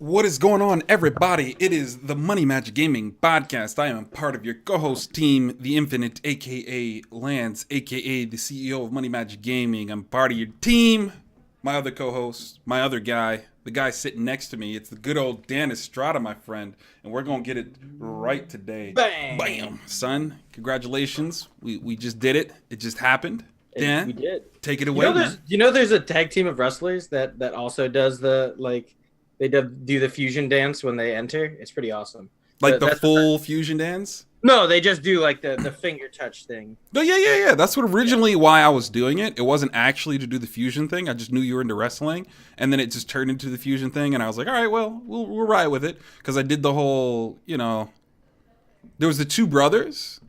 What is going on, everybody? It is the Money Match Gaming Podcast. I am part of your co-host team, The Infinite, aka Lance, aka the CEO of Money Match Gaming. I'm part of your team. My other co-host, my other guy, the guy sitting next to me, it's the good old Dan Estrata, my friend, and we're gonna get it right today. Bang! Bam, son! Congratulations, we just did it. It just happened. Dan, we did. Take it away. There's a tag team of wrestlers that also does they do the fusion dance when they enter. It's pretty awesome. Like the full fusion dance? No, they just do like the finger touch thing. No, yeah. That's what originally why I was doing it. It wasn't actually to do the fusion thing. I just knew you were into wrestling, and then it just turned into the fusion thing, and I was like, all right, well, we'll ride with it, because I did the whole, there was the two brothers,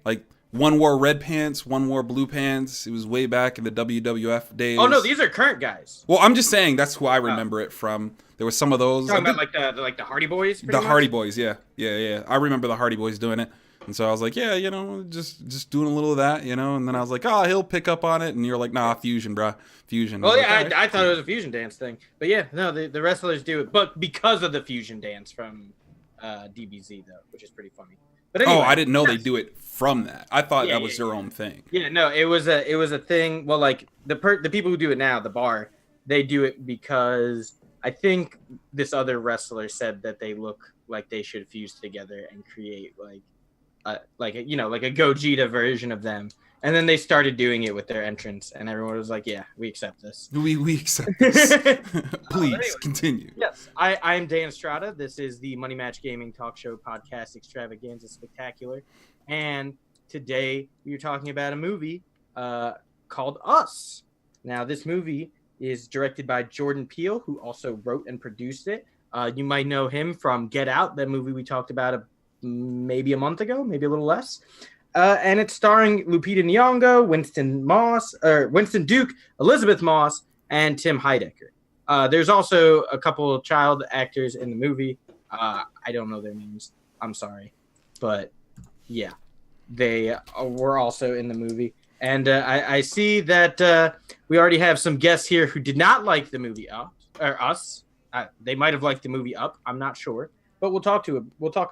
like one wore red pants, one wore blue pants. It was way back in the WWF days. Oh no, these are current guys. Well, I'm just saying that's who I remember it from. There was some of those. Talking about the Hardy Boys. The Hardy Boys, yeah. I remember the Hardy Boys doing it, and so I was like, yeah, just doing a little of that, and then I was like, oh, he'll pick up on it, and you're like, nah, fusion, bruh, fusion. Well, yeah, I thought it was a fusion dance thing, but yeah, no, the wrestlers do it, but because of the fusion dance from DBZ though, which is pretty funny. But anyway, I didn't know they do it from that. I thought that was their own thing. Yeah, no, it was a thing. Well, like the people who do it now, the bar, they do it because I think this other wrestler said that they look like they should fuse together and create like a Gogeta version of them. And then they started doing it with their entrance, and everyone was like, "Yeah, we accept this. We accept this." Please anyway, continue. Yes, I'm Dan Estrata. This is the Money Match Gaming Talk Show Podcast Extravaganza Spectacular, and today we're talking about a movie called Us. Now, this movie is directed by Jordan Peele, who also wrote and produced it. You might know him from Get Out, that movie we talked about maybe a month ago, maybe a little less. And it's starring Lupita Nyong'o, Winston Duke, Elizabeth Moss, and Tim Heidecker. There's also a couple of child actors in the movie. I don't know their names. I'm sorry. But, yeah, they were also in the movie. And I see that we already have some guests here who did not like the movie Us. They might have liked the movie Up. I'm not sure. But we'll talk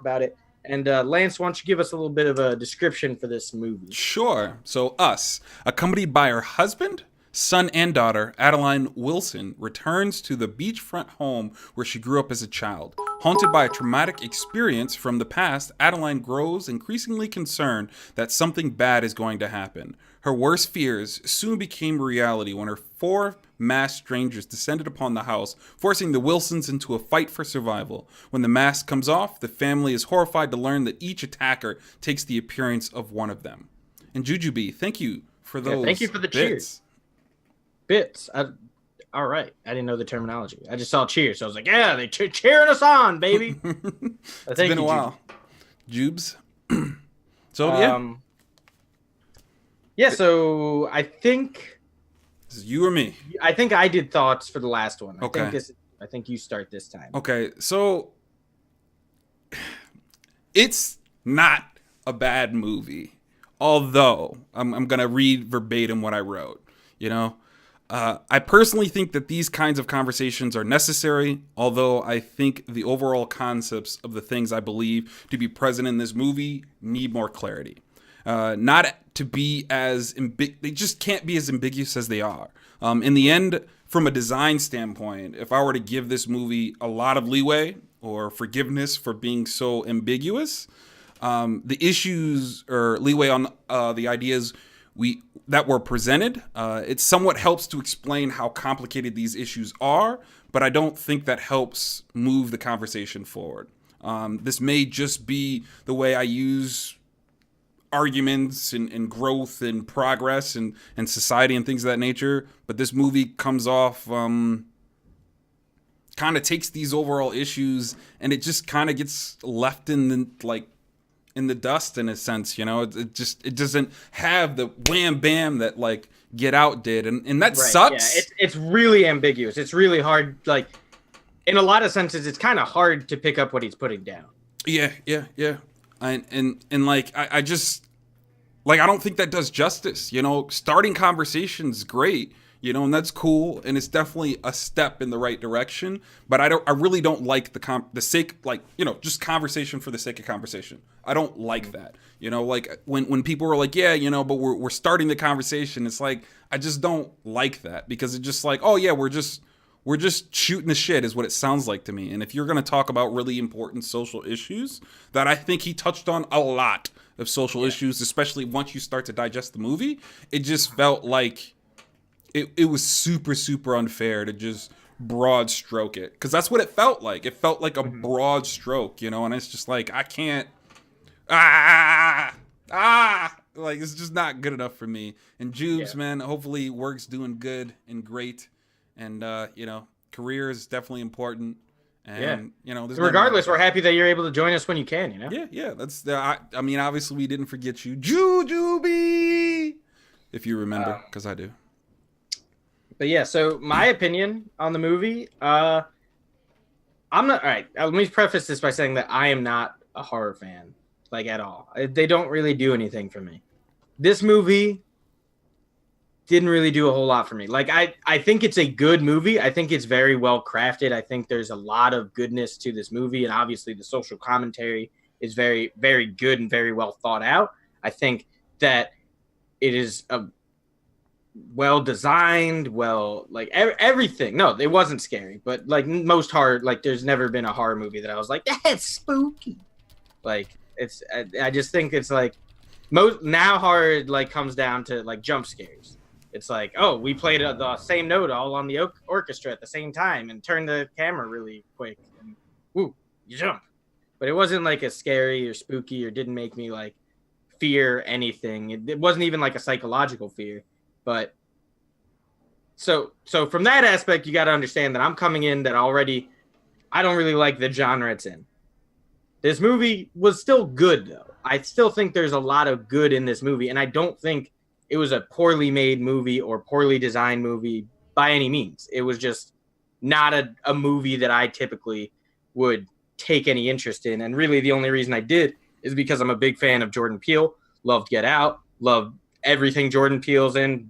about it. And Lance, why don't you give us a little bit of a description for this movie? Sure. So Us, accompanied by her husband, son, and daughter, Adelaide Wilson, returns to the beachfront home where she grew up as a child. Haunted by a traumatic experience from the past, Adelaide grows increasingly concerned that something bad is going to happen. Her worst fears soon became reality when her four masked strangers descended upon the house, forcing the Wilsons into a fight for survival. When the mask comes off, the family is horrified to learn that each attacker takes the appearance of one of them. And Jujubee, thank you for those. Thank you for the cheers. Bits. All right. I didn't know the terminology. I just saw cheers. So I was like, yeah, they cheering us on, baby. It's been a while. Jubes. So, yeah. Yeah, so I think this is you or me. I think I did thoughts for the last one. Okay. I think you start this time. Okay, so it's not a bad movie, although I'm gonna read verbatim what I wrote. I personally think that these kinds of conversations are necessary, although I think the overall concepts of the things I believe to be present in this movie need more clarity. Not to be as they just can't be as ambiguous as they are. In the end, from a design standpoint, if I were to give this movie a lot of leeway or forgiveness for being so ambiguous, the issues or leeway on the ideas that were presented, it somewhat helps to explain how complicated these issues are, but I don't think that helps move the conversation forward. This may just be the way I use arguments and growth and progress and society and things of that nature, but this movie comes off kind of takes these overall issues and it just kind of gets left in the dust in a sense. It doesn't have the wham bam that like Get Out did, and that sucks. Yeah, it's really ambiguous. It's really hard, like in a lot of senses it's kind of hard to pick up what he's putting down. Yeah. And I just like, I don't think that does justice. Starting conversations great. and that's cool, and it's definitely a step in the right direction. But I really don't like the sake, like, just conversation for the sake of conversation. I don't like that. Like when people were like, yeah, but we're starting the conversation. It's like, I just don't like that, because it's just like, oh yeah, we're just shooting the shit is what it sounds like to me. And if you're going to talk about really important social issues, that I think he touched on a lot of social issues, especially once you start to digest the movie, it just felt like it was super, super unfair to just broad stroke it. Because that's what it felt like. It felt like a broad stroke, and it's just like, I can't, like, it's just not good enough for me. And Jubes, man, hopefully work's doing good and great. And, career is definitely important. And, regardless, we're happy that you're able to join us when you can, Yeah. That's, I mean, obviously we didn't forget you. Jujubee! If you remember, because I do. But yeah, so my opinion on the movie, I'm not, all right, let me preface this by saying that I am not a horror fan, like, at all. They don't really do anything for me. This movie didn't really do a whole lot for me. Like, I think it's a good movie. I think it's very well crafted. I think there's a lot of goodness to this movie, and obviously the social commentary is very, very good and very well thought out. I think that it is a well designed, like everything. No, it wasn't scary, but like most horror, like there's never been a horror movie that I was like, that's spooky. Like, I just think it's like most now horror like comes down to like jump scares. It's like, oh, we played the same note all on the orchestra at the same time and turned the camera really quick and woo, you jump. But it wasn't like a scary or spooky or didn't make me like fear anything. It wasn't even like a psychological fear. But so from that aspect, you got to understand that I'm coming in that already I don't really like the genre it's in. This movie was still good, though. I still think there's a lot of good in this movie, and I don't think it was a poorly made movie or poorly designed movie by any means. It was just not a movie that I typically would take any interest in. And really the only reason I did is because I'm a big fan of Jordan Peele, loved Get Out, loved everything Jordan Peele's in,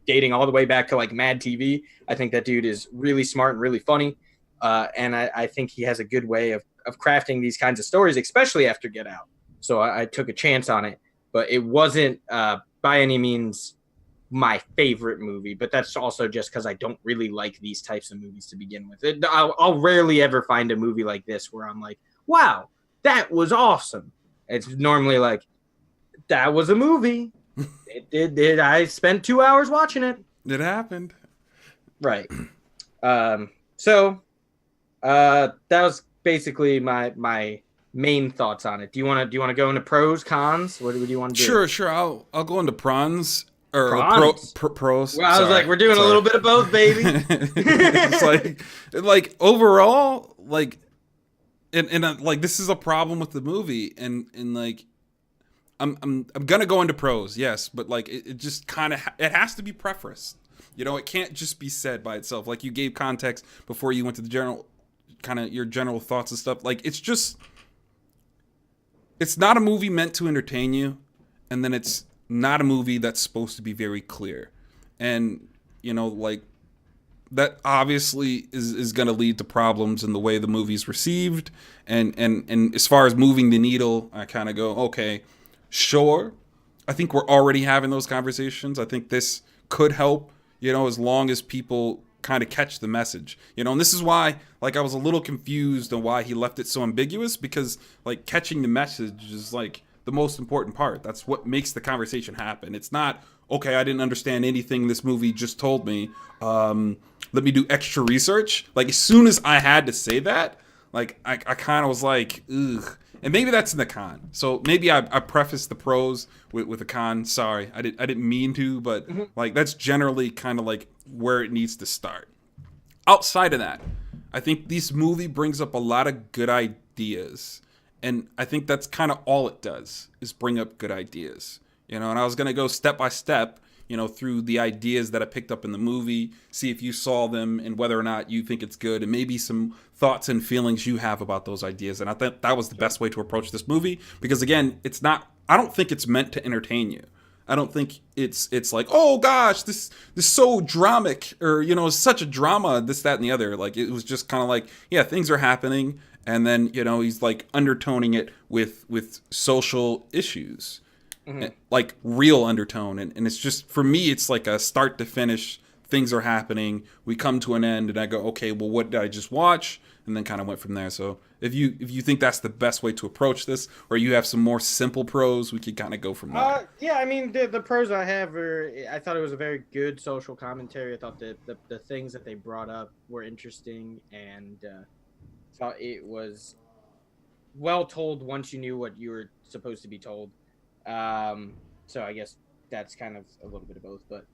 dating all the way back to like Mad TV. I think that dude is really smart and really funny. And I think he has a good way of crafting these kinds of stories, especially after Get Out. So I took a chance on it, but it wasn't by any means my favorite movie, but that's also just because I don't really like these types of movies to begin with. I'll rarely ever find a movie like this where I'm like, wow, that was awesome. It's normally like, that was a movie. It did. I spent 2 hours watching it. It happened. Right. So that was basically my main thoughts on it. Do you want to go into pros, cons? What do you want to do? Sure. I'll go into pros. Well, I was like, we're doing a little bit of both, baby. It's like overall, like, and like this is a problem with the movie, and like, I'm gonna go into pros, yes, but like it just kind of it has to be prefaced. It can't just be said by itself. Like, you gave context before you went to the general, kind of your general thoughts and stuff. Like, it's not a movie meant to entertain you, and then it's not a movie that's supposed to be very clear. And, like, that obviously is going to lead to problems in the way the movie's received. And as far as moving the needle, I kind of go, okay, sure. I think we're already having those conversations. I think this could help, as long as people kind of catch the message, and this is why, like, I was a little confused on why he left it so ambiguous, because like catching the message is like the most important part. That's what makes the conversation happen. It's not, okay, I didn't understand anything this movie just told me, let me do extra research. Like, as soon as I had to say that, like, I kind of was like, ugh. And maybe that's in the con. So maybe I prefaced the pros with a con. Sorry, I didn't mean to, but like, that's generally kind of like where it needs to start. Outside of that, I think this movie brings up a lot of good ideas, and I think that's kind of all it does, is bring up good ideas. And I was gonna go step by step, through the ideas that I picked up in the movie, see if you saw them and whether or not you think it's good, and maybe some thoughts and feelings you have about those ideas. And I think that was the best way to approach this movie, because again, I don't think it's meant to entertain you. I don't think it's like, oh gosh, this so dramatic, or it's such a drama, this, that, and the other. Like, it was just kind of like, yeah, things are happening, and then he's like undertoning it with social issues, like real undertone, and it's just, for me, it's like a start to finish. Things are happening. We come to an end, and I go, okay, well, what did I just watch? And then kind of went from there. So if you think that's the best way to approach this, or you have some more simple pros, we could kind of go from there. Yeah, I mean, the pros I have are, I thought it was a very good social commentary. I thought the things that they brought up were interesting, and thought it was well told once you knew what you were supposed to be told. So I guess that's kind of a little bit of both, but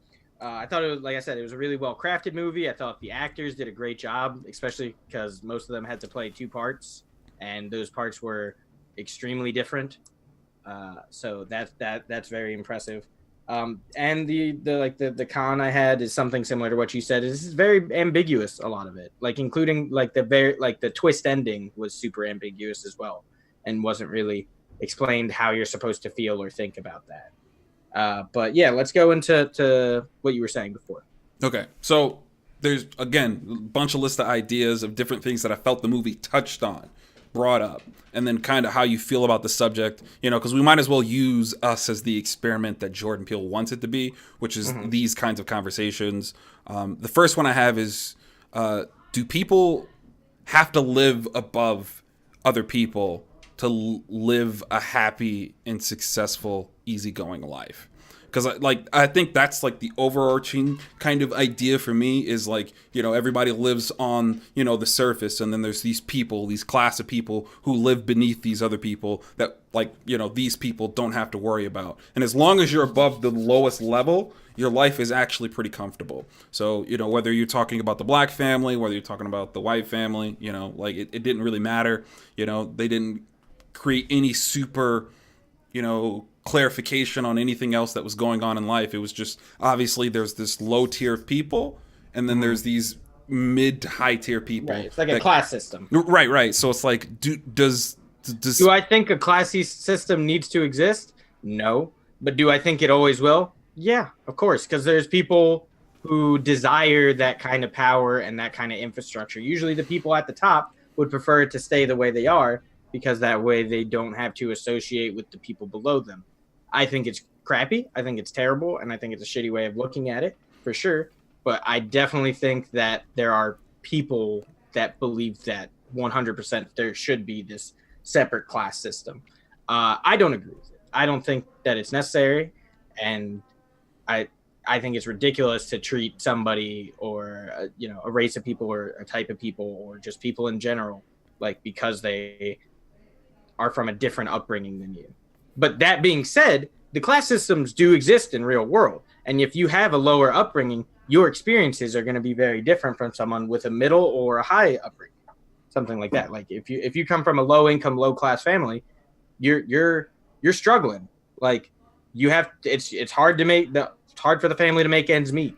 I thought it was, like I said, it was a really well crafted movie. I thought the actors did a great job, especially because most of them had to play two parts, and those parts were extremely different. So that's very impressive. And the con I had is something similar to what you said. This is very ambiguous, a lot of it, like including like the twist ending was super ambiguous as well, and wasn't really explained how you're supposed to feel or think about that. But yeah, let's go into what you were saying before. Okay, so there's, again, a bunch of list of ideas of different things that I felt the movie touched on, brought up, and then kind of how you feel about the subject, because we might as well use Us as the experiment that Jordan Peele wants it to be, which is these kinds of conversations. The first one I have is, do people have to live above other people to live a happy and successful, easygoing life? Because I think that's like the overarching kind of idea for me, is like, everybody lives on, the surface, and then there's these people, these class of people who live beneath these other people that, like, these people don't have to worry about. And as long as you're above the lowest level, your life is actually pretty comfortable. So, whether you're talking about the black family, whether you're talking about the white family, like it didn't really matter. They didn't create any super, clarification on anything else that was going on in life. It was just, obviously there's this low tier of people, and then there's these mid to high tier people. Right. It's like a class system. Right. So it's like, do I think a classy system needs to exist? No. But do I think it always will? Yeah, of course. Because there's people who desire that kind of power and that kind of infrastructure. Usually the people at the top would prefer it to stay the way they are, because that way they don't have to associate with the people below them. I think it's crappy. I think it's terrible. And I think it's a shitty way of looking at it, for sure. But I definitely think that there are people that believe that 100% there should be this separate class system. I don't agree with it. I don't think that it's necessary. And I think it's ridiculous to treat somebody, or a race of people, or a type of people, or just people in general, like, because they are from a different upbringing than you. But that being said, the class systems do exist in real world. And if you have a lower upbringing, your experiences are going to be very different from someone with a middle or a high upbringing, something like that. Like if you come from a low income, low class family, you're struggling. Like it's hard for the family to make ends meet.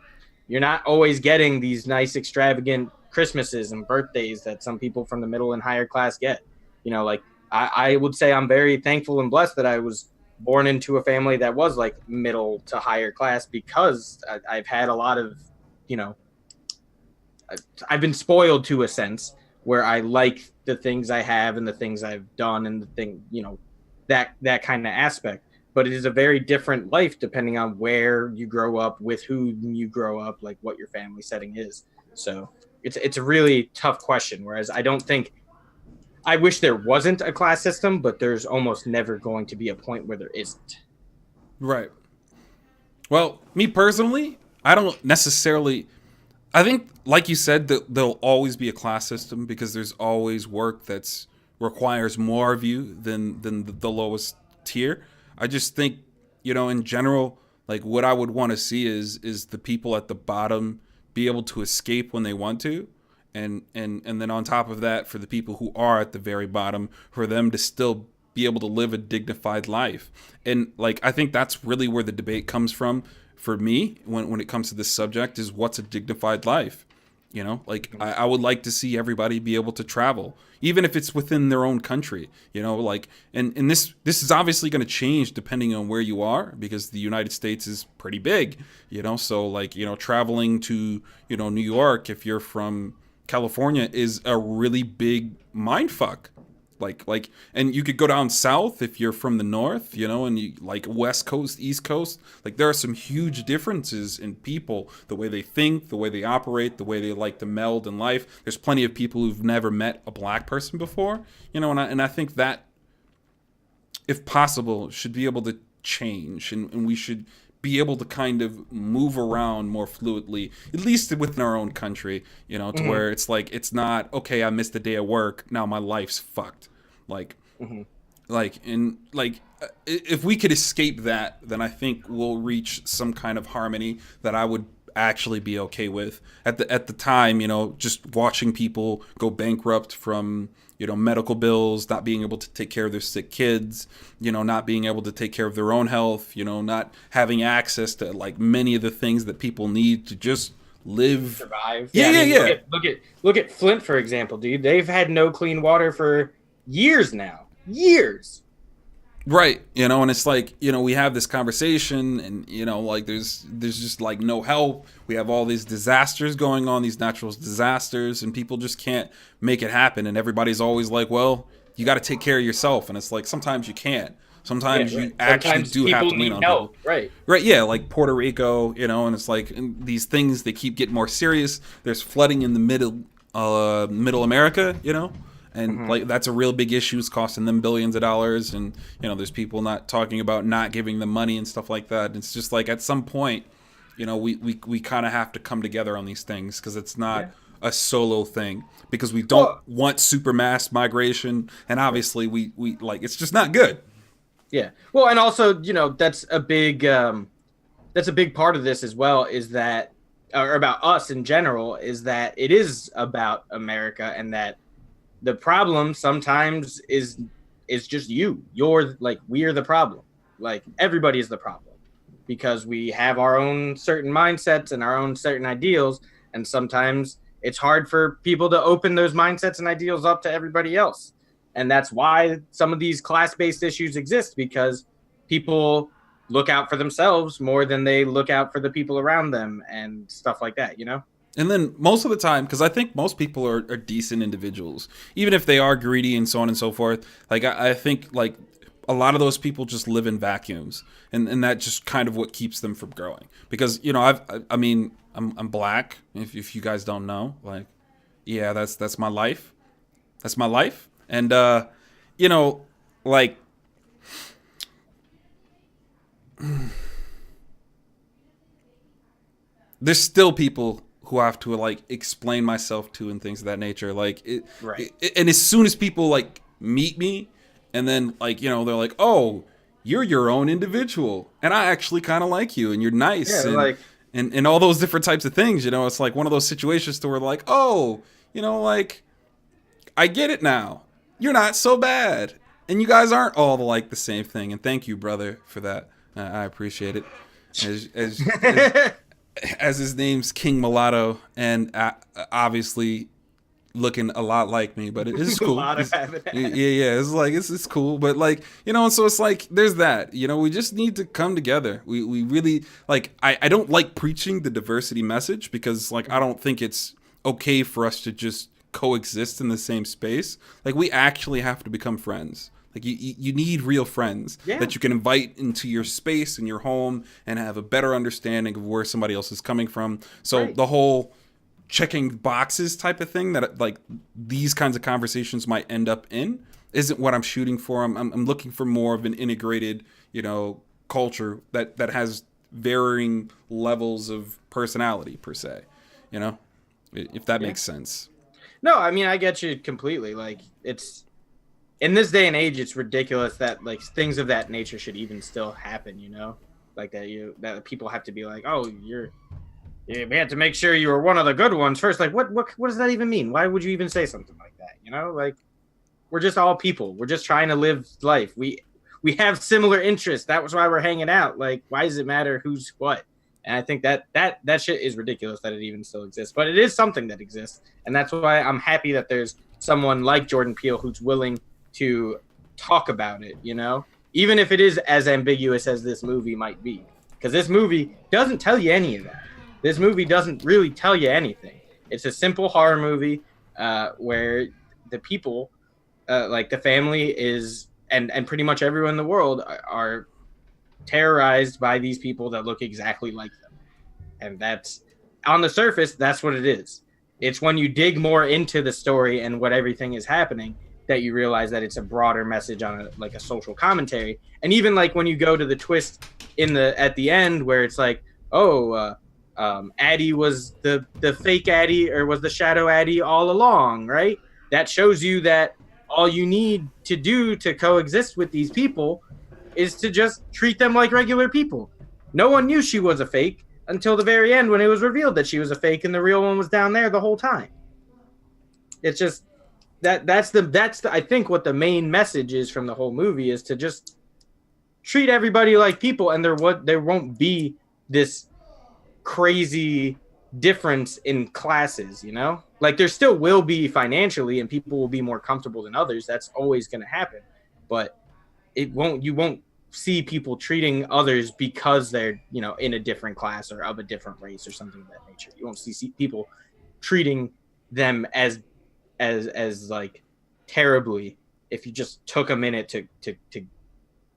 You're not always getting these nice, extravagant Christmases and birthdays that some people from the middle and higher class get. Like, I would say I'm very thankful and blessed that I was born into a family that was like middle to higher class, because I've had a lot of, I've been spoiled to a sense where I like the things I have and the things I've done and the thing, that kind of aspect. But it is a very different life depending on where you grow up, with who you grow up, like what your family setting is. So it's a really tough question. Whereas I wish there wasn't a class system, but there's almost never going to be a point where there isn't. Right. Well, me personally, I don't necessarily. I think, like you said, that there'll always be a class system, because there's always work that's requires more of you than the lowest tier. I just think, in general, like, what I would want to see is the people at the bottom be able to escape when they want to. And then on top of that, for the people who are at the very bottom, for them to still be able to live a dignified life. And like, I think that's really where the debate comes from for me when it comes to this subject, is what's a dignified life? You know, like I would like to see everybody be able to travel, even if it's within their own country. You know, like and this is obviously going to change depending on where you are, because the United States is pretty big. You know, so like, you know, traveling to, you know, New York if you're from California is a really big mind fuck. Like, and you could go down south if you're from the north, you know, and you like West Coast, East Coast. Like, there are some huge differences in people, the way they think, the way they operate, the way they like to meld in life. There's plenty of people who've never met a black person before, you know, and I think that, if possible, should be able to change, and we should be able to kind of move around more fluidly, at least within our own country, you know, to where it's like, it's not, okay, I missed a day of work, now my life's fucked. Like, if we could escape that, then I think we'll reach some kind of harmony that I would actually be okay with. At the time, you know, just watching people go bankrupt from, you know, medical bills, not being able to take care of their sick kids, you know, not being able to take care of their own health, you know, not having access to like many of the things that people need to just live, survive. Yeah. Look at Flint, for example, dude. They've had no clean water for years now. Years. Right, you know, and it's like, you know, we have this conversation, and, you know, like there's just like no help. We have all these disasters going on, these natural disasters, and people just can't make it happen. And everybody's always like, well, you got to take care of yourself. And it's like, sometimes you can't. Sometimes you actually do have to lean on help. Right, yeah, like Puerto Rico, you know, and it's like these things, they keep getting more serious. There's flooding in the middle America, you know. And like, that's a real big issue. It's costing them billions of dollars. And, you know, there's people not talking about not giving them money and stuff like that. It's just like, at some point, you know, we kind of have to come together on these things, because it's not a solo thing, because we don't want super mass migration. And obviously we like, it's just not good. Yeah. Well, and also, you know, that's a big part of this as well, is that, or about us in general, is that it is about America, and that the problem sometimes is just you're like, we're the problem. Like, everybody is the problem, because we have our own certain mindsets and our own certain ideals. And sometimes it's hard for people to open those mindsets and ideals up to everybody else. And that's why some of these class-based issues exist, because people look out for themselves more than they look out for the people around them and stuff like that, you know? And then most of the time, because I think most people are decent individuals, even if they are greedy and so on and so forth. Like, I think like a lot of those people just live in vacuums, and that just kind of what keeps them from growing. Because, you know, I'm black. If you guys don't know, like, yeah, that's my life. That's my life. And you know, like, there's still people who I have to like explain myself to and things of that nature. Like, and as soon as people like meet me, and then like, you know, they're like, oh, you're your own individual, and I actually kind of like you, and you're nice, and, like, and all those different types of things. You know, it's like one of those situations to where like, oh, you know, like, I get it now. You're not so bad, and you guys aren't all like the same thing. And thank you, brother, for that. I appreciate it. As his name's King Mulatto, and obviously looking a lot like me, but it is cool. It's like, it's cool, but like, you know, and so it's like, there's that, you know, we just need to come together. We really, like, I don't like preaching the diversity message, because like, I don't think it's okay for us to just coexist in the same space. Like, we actually have to become friends. Like, you need real friends that you can invite into your space and your home, and have a better understanding of where somebody else is coming from. So the whole checking boxes type of thing that like these kinds of conversations might end up in isn't what I'm shooting for. I'm looking for more of an integrated, you know, culture that has varying levels of personality per se, you know, if that makes sense. No, I mean, I get you completely. Like, it's, in this day and age, it's ridiculous that like things of that nature should even still happen, you know, like that people have to be like, oh, we had to make sure you were one of the good ones first. Like, what does that even mean? Why would you even say something like that? You know, like, we're just all people. We're just trying to live life. We have similar interests. That was why we're hanging out. Like, why does it matter who's what? And I think that shit is ridiculous that it even still exists, but it is something that exists, and that's why I'm happy that there's someone like Jordan Peele who's willing to talk about it, you know, even if it is as ambiguous as this movie might be, because this movie doesn't tell you any of that. This movie doesn't really tell you anything. It's a simple horror movie where the people, like the family, is and pretty much everyone in the world are terrorized by these people that look exactly like them. And that's, on the surface, that's what it is. It's when you dig more into the story and what everything is happening that you realize that it's a broader message on a social commentary. And even like when you go to the twist at the end where it's like, Addie was the fake Addie, or was the shadow Addie all along, right? That shows you that all you need to do to coexist with these people is to just treat them like regular people. No one knew she was a fake until the very end when it was revealed that she was a fake and the real one was down there the whole time. It's just that's I think what the main message is from the whole movie, is to just treat everybody like people, and there won't be this crazy difference in classes, you know? Like there still will be financially, and people will be more comfortable than others. That's always going to happen. But you won't see people treating others because they're, you know, in a different class or of a different race or something of that nature. You won't see people treating them as like terribly if you just took a minute to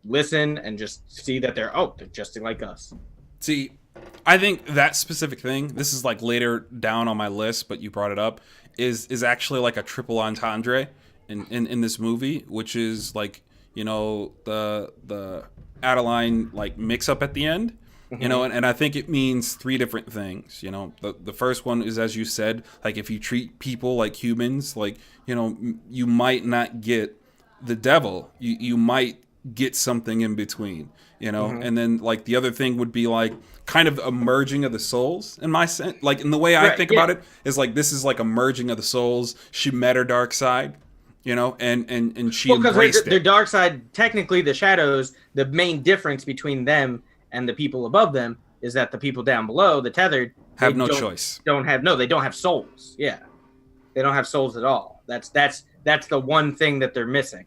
listen and just see that they're just like us. See, I think that specific thing, this is like later down on my list, but you brought it up, is actually like a triple entendre in this movie, which is like, you know, the Adeline like mix up at the end, you know, and I think it means three different things. You know, the first one is, as you said, like if you treat people like humans, like, you know, you might not get the devil, you might get something in between, you know. And then like the other thing would be like kind of a merging of the souls, in my sense, like in the way I think about it is like, this is like a merging of the souls. She met her dark side, you know, and she embraced it. Their dark side, technically the shadows, the main difference between them and the people above them is that the people down below, the tethered, have no choice. They don't have souls. Yeah. They don't have souls at all. That's the one thing that they're missing.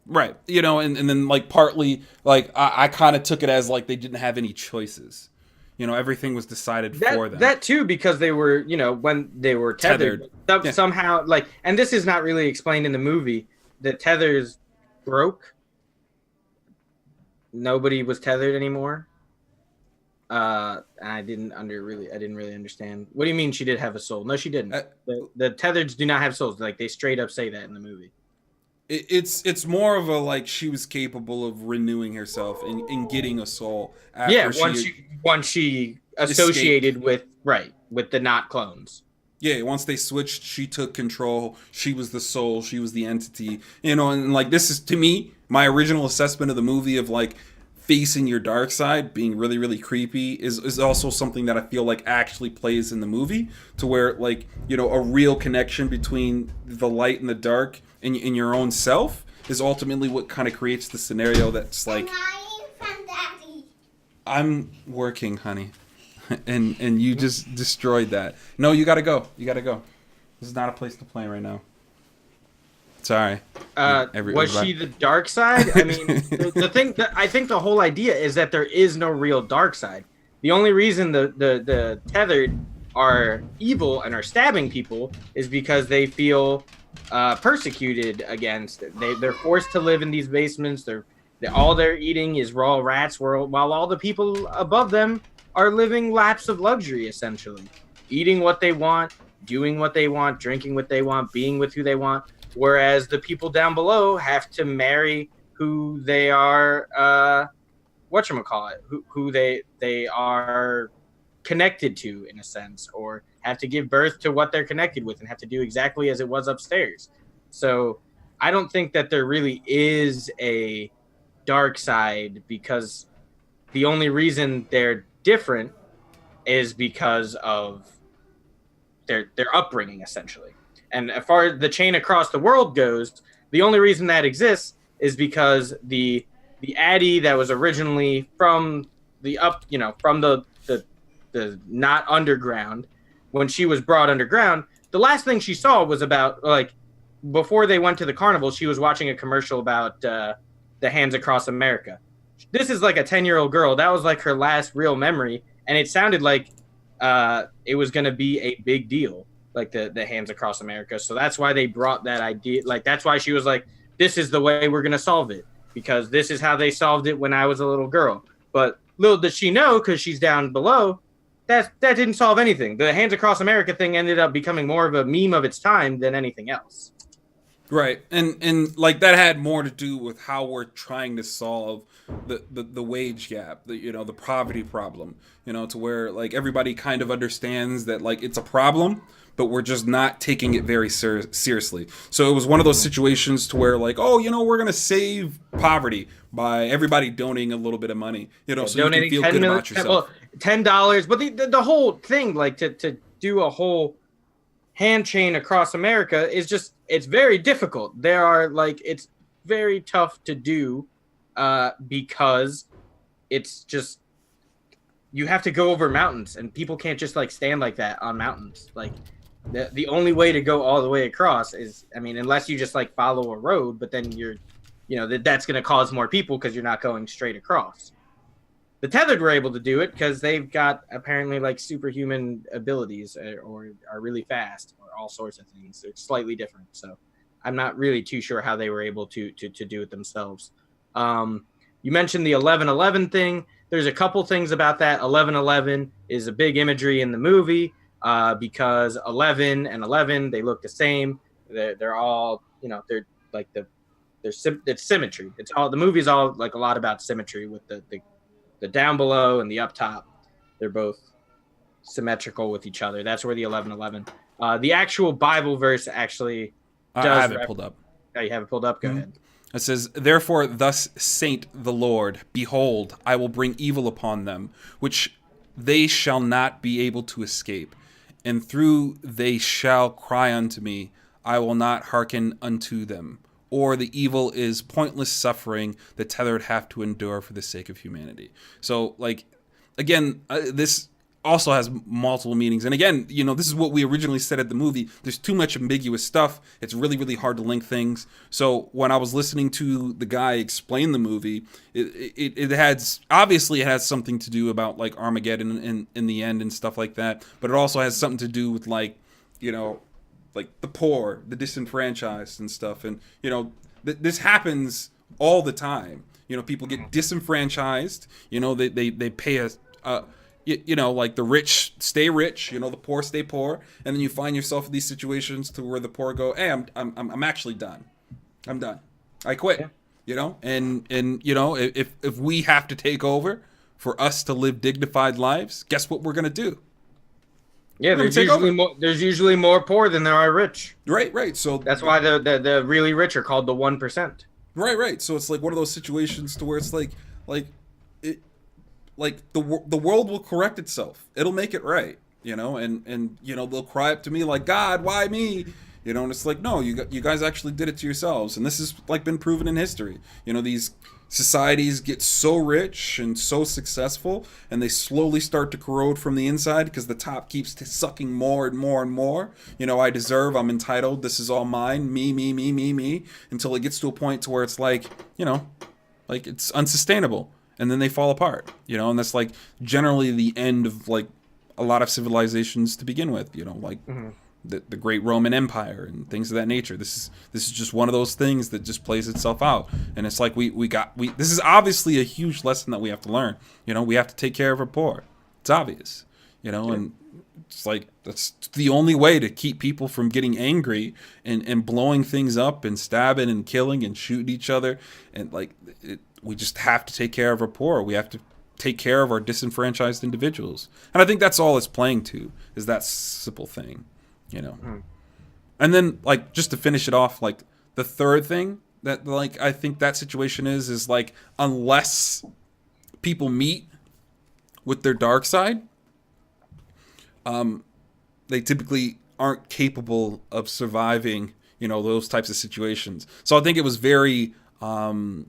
Right. You know, and then like partly like I kind of took it as like they didn't have any choices. You know, everything was decided for them. That too, because they were, you know, when they were tethered. Somehow, like, and this is not really explained in the movie, the tethers broke. Nobody was tethered anymore. And I didn't really understand. What do you mean she did have a soul? No, she didn't. The tethers do not have souls. Like, they straight up say that in the movie. It's more of a like she was capable of renewing herself and getting a soul. After once she associated escaped. with the not clones. Yeah, once they switched, she took control. She was the soul. She was the entity. You know, and like this is, to me, my original assessment of the movie of like facing your dark side, being really, really creepy, is also something that I feel like actually plays in the movie, to where like, you know, a real connection between the light and the dark in your own self is ultimately what kind of creates the scenario that's like, I'm working, honey. and you just destroyed that. No, you gotta go. This is not a place to play right now. Sorry. Was she the dark side? I mean, the thing that I think the whole idea is that there is no real dark side. The only reason the tethered are evil and are stabbing people is because they feel persecuted against. They're forced to live in these basements. All they're eating is raw rats, while all the people above them are living laps of luxury, essentially, eating what they want, doing what they want, drinking what they want, being with who they want. Whereas the people down below have to marry who they are, who they are connected to, in a sense, or have to give birth to what they're connected with and have to do exactly as it was upstairs. So I don't think that there really is a dark side, because the only reason they're different is because of their upbringing, essentially. And as far as the chain across the world goes, the only reason that exists is because the Addie that was originally from the the not underground, when she was brought underground, the last thing she saw was about, like, before they went to the carnival, she was watching a commercial about the Hands Across America. This is like a 10-year-old girl. That was like her last real memory, and it sounded like it was going to be a big deal, like the Hands Across America. So that's why they brought that idea. Like, that's why she was like, this is the way we're going to solve it, because this is how they solved it when I was a little girl. But little does she know, because she's down below, that didn't solve anything. The Hands Across America thing ended up becoming more of a meme of its time than anything else. Right. And like that had more to do with how we're trying to solve the wage gap, the poverty problem, to where like everybody kind of understands that like it's a problem, but we're just not taking it very seriously. So it was one of those situations to where like, oh, we're going to save poverty by everybody donating a little bit of money, so donating you can feel good about yourself. Well, $10, but the whole thing, like to do a whole hand chain across America is just, it's very difficult. It's very tough to do because it's just, you have to go over mountains, and people can't just like stand like that on mountains. Like the only way to go all the way across is, I mean, unless you just like follow a road, but then that's going to cause more people because you're not going straight across. The tethered were able to do it because they've got apparently like superhuman abilities or are really fast or all sorts of things. They're slightly different. So I'm not really too sure how they were able to do it themselves. You mentioned the 11/11 thing. There's a couple things about that. 11/11 is a big imagery in the movie because 11 and 11, they look the same. They're all, they're like it's symmetry. It's all, the movie's all like a lot about symmetry with the down below and the up top. They're both symmetrical with each other. That's where the 11/11. The actual Bible verse actually does. I have it pulled up. Oh, you have it pulled up? Go ahead. It says, "Therefore thus saith the Lord, Behold, I will bring evil upon them, which they shall not be able to escape. And through they shall cry unto me, I will not hearken unto them. Or the evil is pointless suffering the tethered have to endure for the sake of humanity." So, like, again, this also has multiple meanings. And again, this is what we originally said at the movie. There's too much ambiguous stuff. It's really, really hard to link things. So when I was listening to the guy explain the movie, it has something to do about like Armageddon in the end and stuff like that. But it also has something to do with like, like the poor, the disenfranchised and stuff. And, this happens all the time. People get disenfranchised, they pay like the rich stay rich, the poor stay poor. And then you find yourself in these situations to where the poor go, hey, I'm actually done. I'm done. I quit, and if we have to take over for us to live dignified lives, guess what we're going to do? Yeah, there's usually more poor than there are rich. Right. So that's why the really rich are called the 1%. Right. So it's like one of those situations to where it's like the world will correct itself. It'll make it right, and they'll cry up to me like, God, why me? And it's like, no, you guys actually did it to yourselves, and this has like been proven in history. These societies get so rich and so successful, and they slowly start to corrode from the inside because the top keeps sucking more and more and more. I deserve, I'm entitled, this is all mine, me, until it gets to a point to where it's like, like it's unsustainable, and then they fall apart. And that's like generally the end of like a lot of civilizations to begin with. The great Roman Empire and things of that nature. This is just one of those things that just plays itself out. And it's like we this is obviously a huge lesson that we have to learn. We have to take care of our poor. It's obvious. And it's like that's the only way to keep people from getting angry and blowing things up and stabbing and killing and shooting each other. And like we just have to take care of our poor. We have to take care of our disenfranchised individuals. And I think that's all it's playing to, is that simple thing. And then like just to finish it off, like the third thing that like I think that situation is like unless people meet with their dark side, they typically aren't capable of surviving those types of situations. So I think it was very kind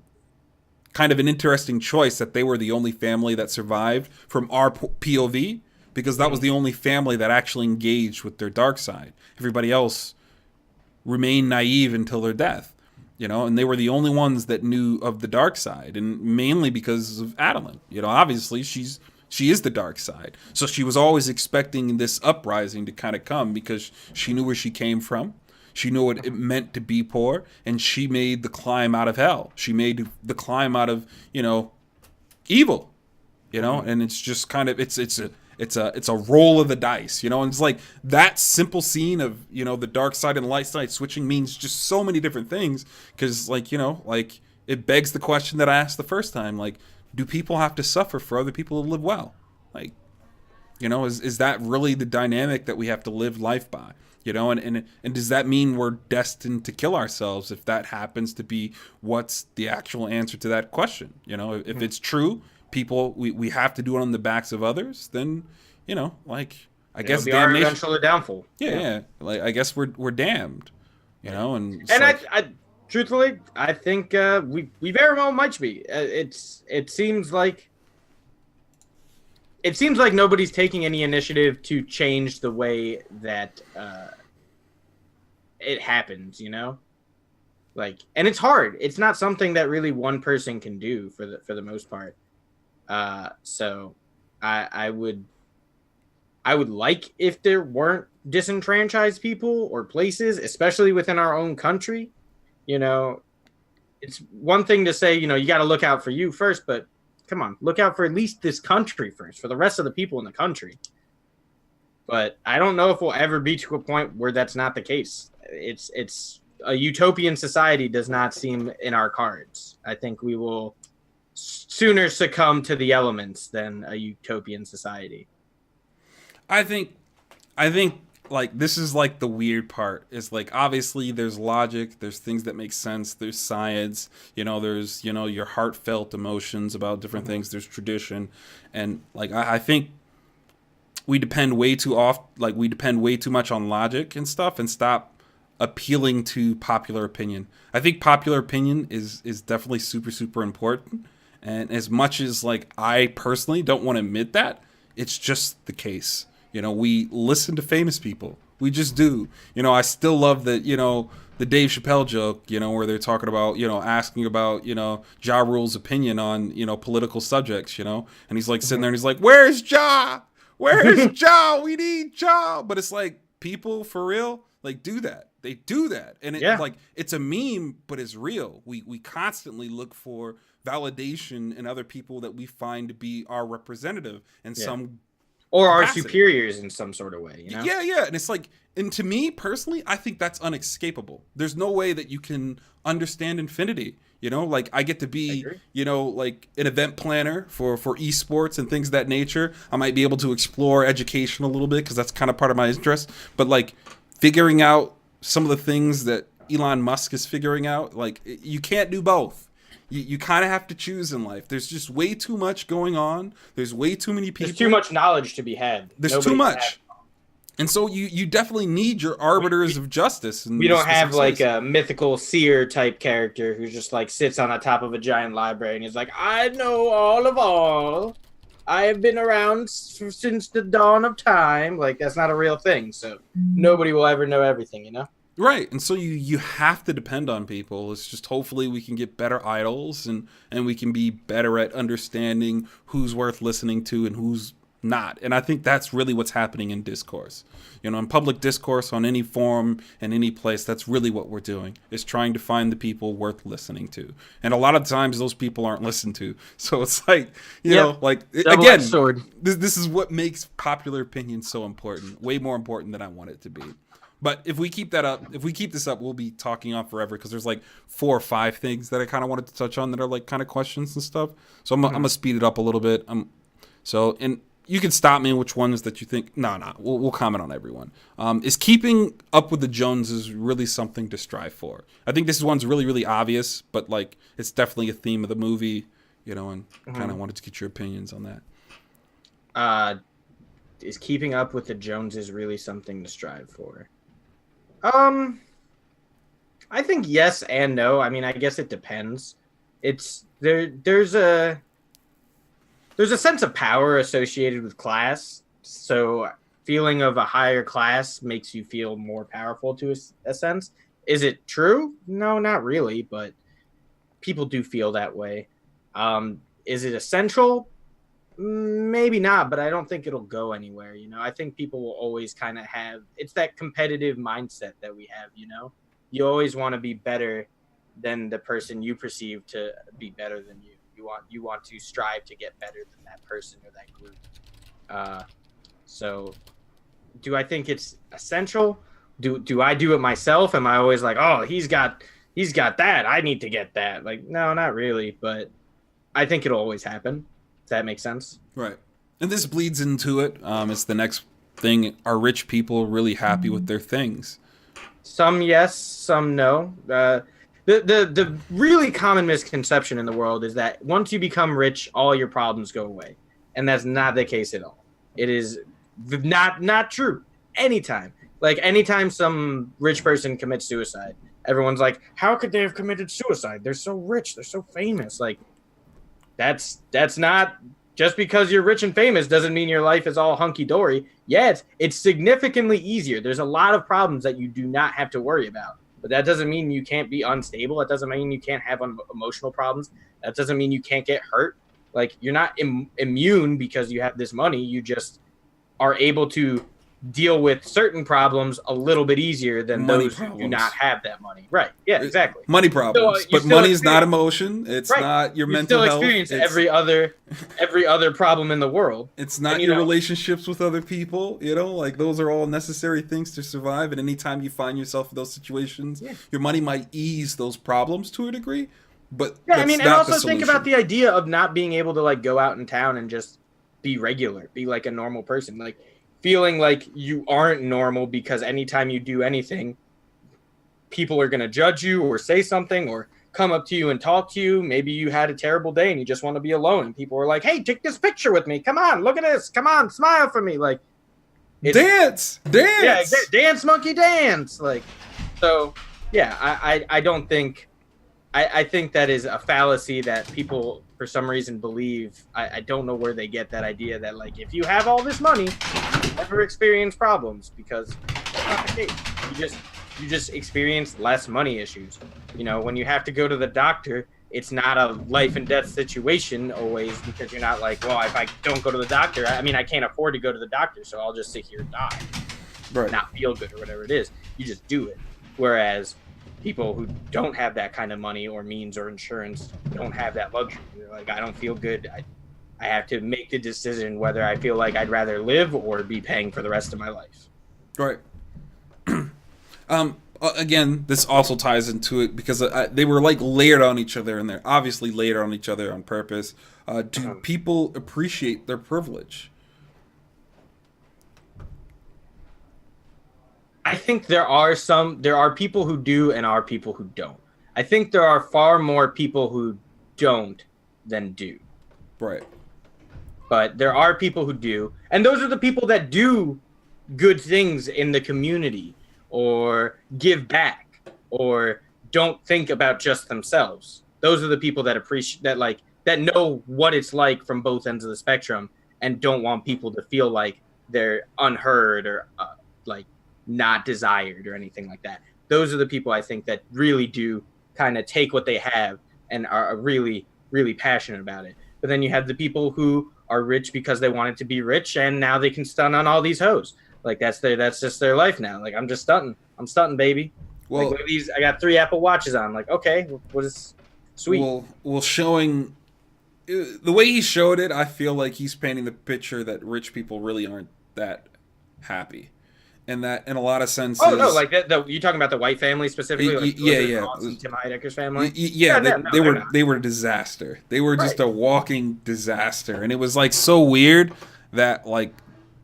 of an interesting choice that they were the only family that survived from our POV, because that was the only family that actually engaged with their dark side. Everybody else remained naive until their death, and they were the only ones that knew of the dark side, and mainly because of Adelaide. Obviously she is the dark side, so she was always expecting this uprising to kind of come because she knew where she came from. She knew what it meant to be poor, and she made the climb out of hell. She made the climb out of evil, and it's just kind of it's a roll of the dice, and it's like that simple scene of the dark side and the light side switching means just so many different things, because like it begs the question that I asked the first time, like, do people have to suffer for other people to live well? Like, is that really the dynamic that we have to live life by? And does that mean we're destined to kill ourselves if that happens to be what's the actual answer to that question? If it's true, people, we have to do it on the backs of others, then, I guess our eventual downfall. Yeah. Like, I guess we're damned, and I truthfully, I think we very well might be. It seems like nobody's taking any initiative to change the way that it happens, like, and it's hard. It's not something that really one person can do for the most part. So I would like if there weren't disenfranchised people or places, especially within our own country. It's one thing to say, you got to look out for you first, but come on, look out for at least this country first, for the rest of the people in the country. But I don't know if we'll ever be to a point where that's not the case. It's a utopian society does not seem in our cards. I think we will sooner succumb to the elements than a utopian society. I think like this is like the weird part is like, obviously there's logic, there's things that make sense, there's science, there's your heartfelt emotions about different things, there's tradition, and like I think we depend way too much on logic and stuff and stop appealing to popular opinion. I think popular opinion is definitely super important, and as much as like I personally don't want to admit that, it's just the case. We listen to famous people. We just do. I still love that, the Dave Chappelle joke, where they're talking about, asking about, Ja Rule's opinion on, political subjects, and he's like sitting there and he's like, where's Ja? Where's Ja? We need Ja. But it's like, people for real, like, do that. They do that. And like, it's a meme, but it's real. We constantly look for validation in other people that we find to be our representative in some or our capacity. Superiors in some sort of way, Yeah. And it's like, and to me personally, I think that's unescapable. There's no way that you can understand infinity. Like I get to be, like an event planner for esports and things of that nature. I might be able to explore education a little bit because that's kind of part of my interest. But like figuring out some of the things that Elon Musk is figuring out, like you can't do both. You kind of have to choose in life. There's just way too much going on. There's way too many people. There's too much knowledge to be had. There's too much. And so you definitely need your arbiters of justice. We don't have like a mythical seer type character who just like sits on the top of a giant library and he's like, I know all of all. I have been around since the dawn of time. Like, that's not a real thing. So nobody will ever know everything, Right. And so you have to depend on people. It's just hopefully we can get better idols and we can be better at understanding who's worth listening to and who's not. And I think that's really what's happening in discourse. In public discourse on any forum and any place, that's really what we're doing, is trying to find the people worth listening to. And a lot of times those people aren't listened to. So it's like, again, sword. This is what makes popular opinion so important, way more important than I want it to be. But if we keep this up, we'll be talking on forever because there's like 4 or 5 things that I kind of wanted to touch on that are like kind of questions and stuff. So I'm gonna speed it up a little bit. And you can stop me in which ones that you think. No, we'll comment on everyone. Is keeping up with the Joneses really something to strive for? I think this one's really, really obvious, but like it's definitely a theme of the movie, and kind of wanted to get your opinions on that. Is keeping up with the Joneses really something to strive for? I think yes and no. I mean, I guess it depends. It's there's a sense of power associated with class So feeling of a higher class makes you feel more powerful to a sense. Is it true? No, not really, but people do feel that way. Is it essential? Maybe not, but I don't think it'll go anywhere. I think people will always kind of have, it's that competitive mindset that we have. You always want to be better than the person you perceive to be better than you. You want to strive to get better than that person or that group. So do I think it's essential? Do I do it myself? Am I always like, oh, he's got that, I need to get that? Like, no, not really, but I think it'll always happen. Does that make sense? Right. And this bleeds into it. It's the next thing. Are rich people really happy with their things? Some yes, some no. The really common misconception in the world is that once you become rich, all your problems go away. And that's not the case at all. It is not true. Anytime some rich person commits suicide, everyone's like, how could they have committed suicide? They're so rich. They're so famous. Like, that's not, just because you're rich and famous doesn't mean your life is all hunky-dory. Yeah, it's significantly easier. There's a lot of problems that you do not have to worry about. But that doesn't mean you can't be unstable. That doesn't mean you can't have emotional problems. That doesn't mean you can't get hurt. Like, you're not immune because you have this money. You just are able to deal with certain problems a little bit easier than Money those problems. who do not have that money. Right. Yeah, exactly. Money problems. But money is not emotion. It's Right. not your You mental still health. experience It's, every other problem in the world. it's not And, your relationships with other people. Like, those are all necessary things to survive. And anytime you find yourself in those situations, Yeah. your money might ease those problems to a degree. But Yeah, that's and not also the think solution. about the idea of not being able to like go out in town and just be regular, be like a normal person, like feeling like you aren't normal because anytime you do anything, people are going to judge you or say something or come up to you and talk to you. Maybe you had a terrible day and you just want to be alone, and people are like, "Hey, take this picture with me. Come on, look at this. Come on, smile for me." Like, Dance! yeah, dance, monkey, dance. Like, so yeah, I don't think. I think that is a fallacy that people, for some reason, believe. I don't know where they get that idea that, like, if you have all this money, you never experience problems, because that's not the case. You just experience less money issues. When you have to go to the doctor, it's not a life and death situation always, because you're not like, well, if I don't go to the doctor, I can't afford to go to the doctor, so I'll just sit here and die. Right. Not feel good or whatever it is. You just do it. Whereas people who don't have that kind of money or means or insurance don't have that luxury. They're like, I don't feel good. I have to make the decision whether I feel like I'd rather live or be paying for the rest of my life. Right. Again, this also ties into it because they were like layered on each other, and they're obviously layered on each other on purpose. Do people appreciate their privilege? I think there are people who do and are people who don't. I think there are far more people who don't than do. Right. But there are people who do, and those are the people that do good things in the community or give back or don't think about just themselves. Those are the people that appreciate that know what it's like from both ends of the spectrum and don't want people to feel like they're unheard or like not desired or anything like that. Those are the people I think that really do kind of take what they have and are really, really passionate about it. But then you have the people who are rich because they wanted to be rich, and now they can stunt on all these hoes. Like, that's just their life now. Like, I'm just stunting. I'm stunting, baby. Well, like, look at these. I got 3 Apple Watches on. Like, okay, what is sweet? Well, showing the way he showed it, I feel like he's painting the picture that rich people really aren't that happy. And that, in a lot of senses. Oh no! Like you talking about the white family specifically? Like, yeah. Ross and Tim Heidecker's family. They were a disaster. They were just a walking disaster, and it was like so weird that like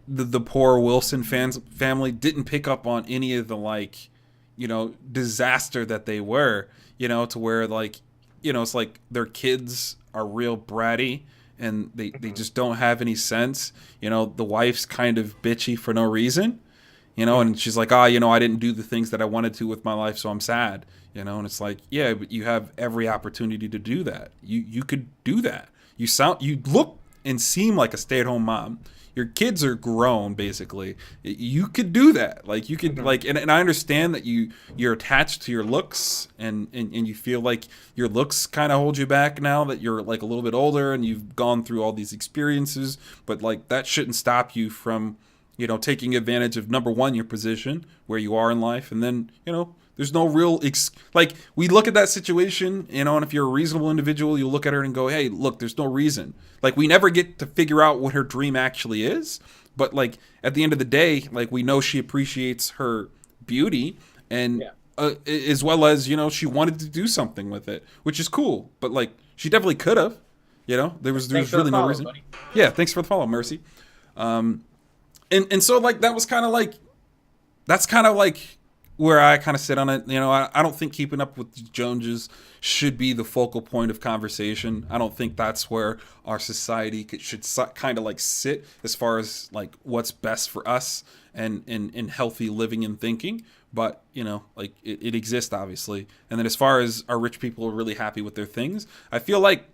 the poor Wilson family didn't pick up on any of the disaster that they were. To where it's like their kids are real bratty. And they just don't have any sense. The wife's kind of bitchy for no reason. And she's like, I didn't do the things that I wanted to with my life, so I'm sad. And it's like, yeah, but you have every opportunity to do that. You could do that. You look and seem like a stay-at-home mom. your kids are grown basically. You could do that. Like you could like, and I understand that you're attached to your looks and you feel like your looks kind of hold you back now that you're like a little bit older and you've gone through all these experiences, but like that shouldn't stop you from, taking advantage of, number one, your position where you are in life, and then, there's no real like we look at that situation, and if you're a reasonable individual, you look at her and go, hey, look, there's no reason. Like we never get to figure out what her dream actually is, but like at the end of the day, like we know she appreciates her beauty, and as well as she wanted to do something with it, which is cool. But like she definitely could have, there was really no reason. Buddy. Yeah, thanks for the follow, Mercy. And so like that's kind of like where I kind of sit on it. I don't think keeping up with the Joneses should be the focal point of conversation. I don't think that's where our society should kind of like sit as far as like what's best for us and healthy living and thinking. But, like it exists, obviously. And then as far as our rich people are really happy with their things, I feel like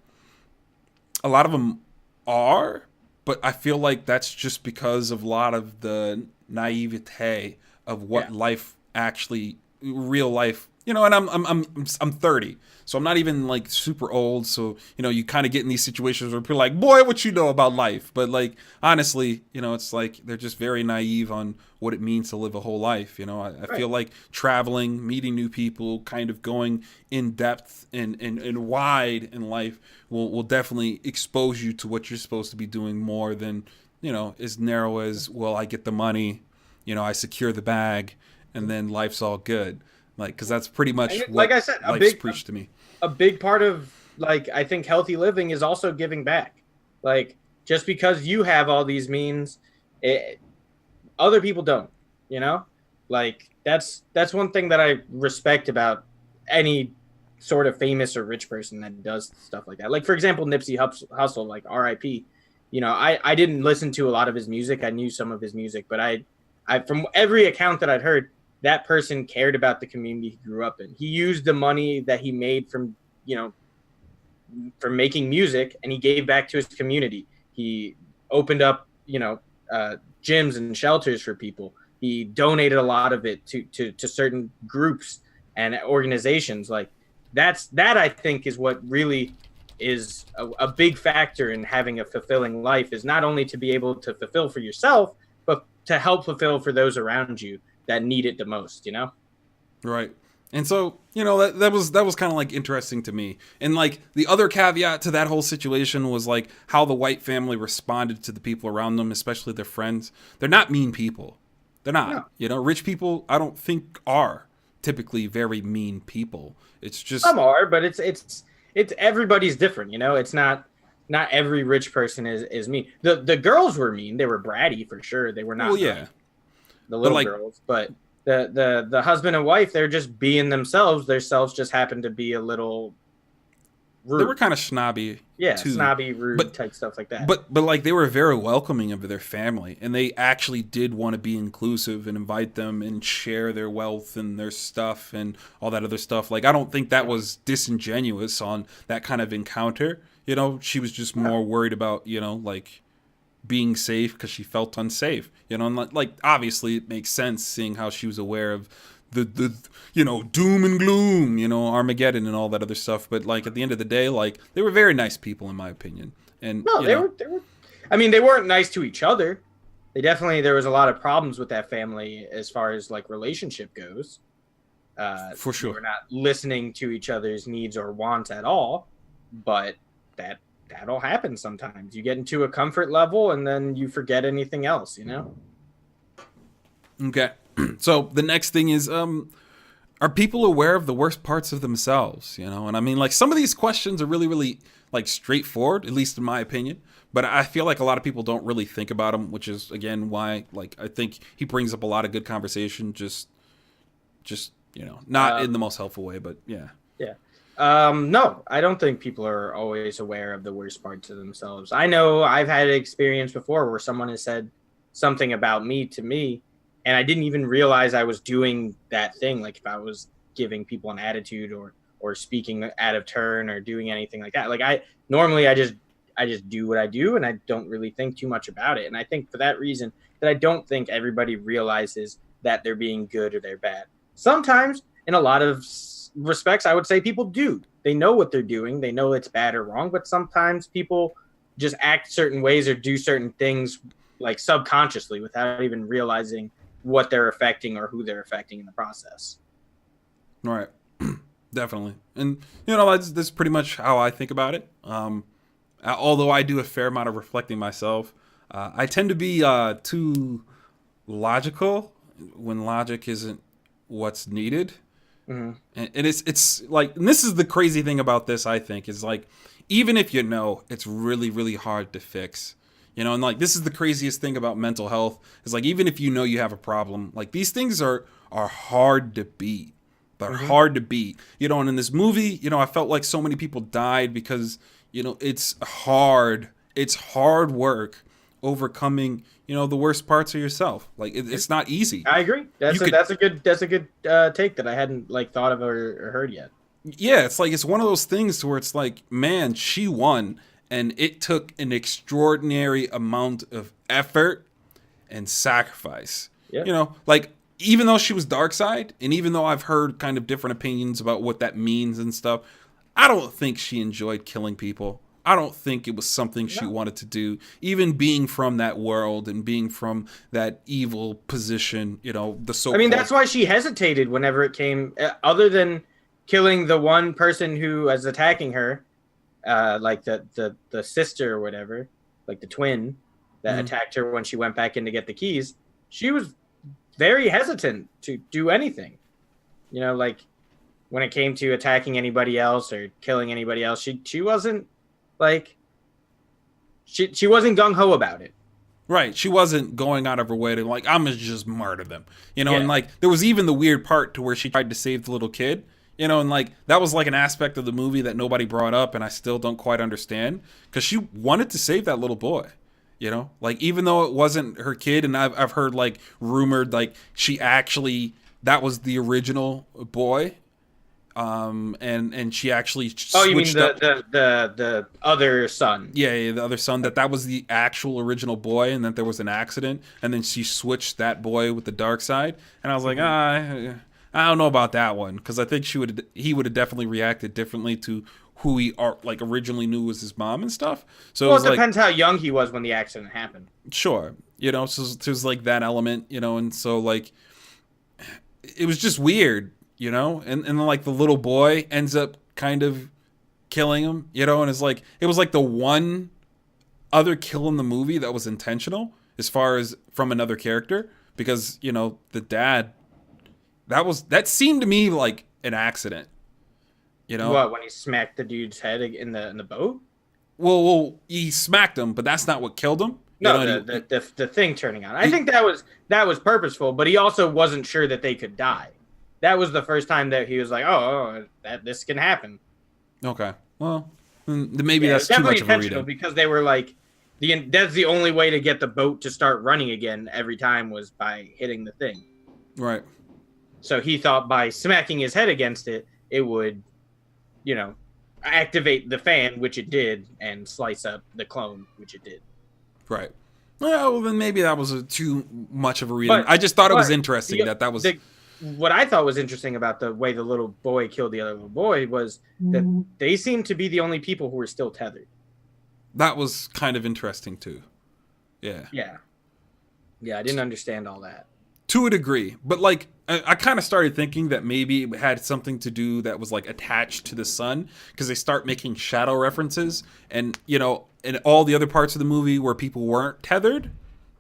a lot of them are, but I feel like that's just because of a lot of the naivete of what life actually, real life, and I'm 30, so I'm not even like super old. So you kind of get in these situations where people are like, boy, what you know about life? But like honestly, it's like they're just very naive on what it means to live a whole life. I feel like traveling, meeting new people, kind of going in depth and wide in life will definitely expose you to what you're supposed to be doing more than as narrow as, well, I get the money, I secure the bag, and then life's all good. Like, because that's pretty much what, like I said, life's preached to me. A big part of, like, I think healthy living is also giving back. Like, just because you have all these means, other people don't, Like, that's one thing that I respect about any sort of famous or rich person that does stuff like that. Like, for example, Nipsey Hussle, like, R.I.P. I didn't listen to a lot of his music. I knew some of his music, but I from every account that I'd heard, that person cared about the community he grew up in. He used the money that he made from making music, and he gave back to his community. He opened up, gyms and shelters for people. He donated a lot of it to certain groups and organizations. Like that I think is what really is a big factor in having a fulfilling life, is not only to be able to fulfill for yourself, but to help fulfill for those around you that need it the most, Right. And so, that was kind of like interesting to me. And like the other caveat to that whole situation was like how the white family responded to the people around them, especially their friends. They're not mean people. They're not. No. Rich people, I don't think, are typically very mean people. It's just some are, but it's everybody's different, It's not every rich person is mean. The girls were mean. They were bratty for sure. They were not. Well, yeah. The little girls, but the husband and wife, they're just being themselves. Their selves just happen to be a little rude. They were kind of snobby. Yeah, too. Snobby, rude type stuff like that. But like they were very welcoming of their family, and they actually did want to be inclusive and invite them and share their wealth and their stuff and all that other stuff. Like I don't think that was disingenuous on that kind of encounter. She was just more worried about, like being safe because she felt unsafe, and like obviously it makes sense seeing how she was aware of the doom and gloom, Armageddon and all that other stuff. But like at the end of the day, like they were very nice people in my opinion. And no, they were. I mean, they weren't nice to each other. There was a lot of problems with that family as far as like relationship goes. For sure, they were not listening to each other's needs or wants at all. But that'll happen sometimes. You get into a comfort level and then you forget anything else, Okay. So the next thing is, are people aware of the worst parts of themselves? And I mean, like some of these questions are really, really like straightforward, at least in my opinion. But I feel like a lot of people don't really think about them, which is again why, like, I think he brings up a lot of good conversation. Just not in the most helpful way, but yeah. Yeah. No, I don't think people are always aware of the worst parts of themselves. I know I've had an experience before where someone has said something about me to me, and I didn't even realize I was doing that thing. Like if I was giving people an attitude or speaking out of turn or doing anything like that. Like I I just do what I do, and I don't really think too much about it. And I think for that reason that I don't think everybody realizes that they're being good or they're bad. Sometimes, in a lot of respects, I would say people do. They know what they're doing. They know it's bad or wrong. But sometimes people just act certain ways or do certain things like subconsciously without even realizing what they're affecting or who they're affecting in the process. Right. Definitely. And, that's pretty much how I think about it. Although I do a fair amount of reflecting myself, I tend to be too logical when logic isn't what's needed. Mm-hmm. And it's like, and this is the crazy thing about this, I think, is like, even if it's really, really hard to fix. And like, this is the craziest thing about mental health is like, even if you have a problem, like these things are hard to beat. They're hard to beat. And in this movie, I felt like so many people died because, it's hard work overcoming, the worst parts of yourself. Like it's not easy. I agree. That's a good take that I hadn't like thought of or heard yet. Yeah, it's like it's one of those things where it's like, man, she won, and it took an extraordinary amount of effort and sacrifice. Yeah. Like even though she was dark side, and even though I've heard kind of different opinions about what that means and stuff, I don't think she enjoyed killing people. I don't think it was something she wanted to do, even being from that world and being from that evil position, the so-called... I mean, that's why she hesitated whenever it came, other than killing the one person who was attacking her, like the sister or whatever, like the twin that attacked her when she went back in to get the keys. She was very hesitant to do anything. Like when it came to attacking anybody else or killing anybody else, she wasn't like she wasn't gung-ho about it. Right. She wasn't going out of her way to like, I'm gonna just murder them. And like there was even the weird part to where she tried to save the little kid. And like that was like an aspect of the movie that nobody brought up, and I still don't quite understand, because she wanted to save that little boy. Like even though it wasn't her kid, and I've heard like rumored like she actually, that was the original boy, and she actually switched up. The other son? Yeah, the other son, that was the actual original boy, and that there was an accident, and then she switched that boy with the dark side, and I was like, I don't know about that one, because I think he would have definitely reacted differently to who he originally knew was his mom and stuff. So it depends how young he was when the accident happened. Sure, so there's like that element, and so like it was just weird, and then like the little boy ends up kind of killing him, and it's like it was like the one other kill in the movie that was intentional as far as from another character, because the dad. That seemed to me like an accident. What, when he smacked the dude's head in the boat? Well, he smacked him, but that's not what killed him. No, the thing turning on. I think that was purposeful, but he also wasn't sure that they could die. That was the first time that he was like, this can happen. Okay, well, maybe that's too much of a reading, because they were like, that's the only way to get the boat to start running again every time was by hitting the thing. Right. So he thought by smacking his head against it, it would, activate the fan, which it did, and slice up the clone, which it did. Right. Well, then maybe that was too much of a reading. But I just thought it was interesting that was... What I thought was interesting about the way the little boy killed the other little boy was that they seemed to be the only people who were still tethered. That was kind of interesting, too. Yeah. Yeah. Yeah, I didn't understand all that. To a degree, but like I kind of started thinking that maybe it had something to do that was like attached to the sun, because they start making shadow references, and in all the other parts of the movie where people weren't tethered,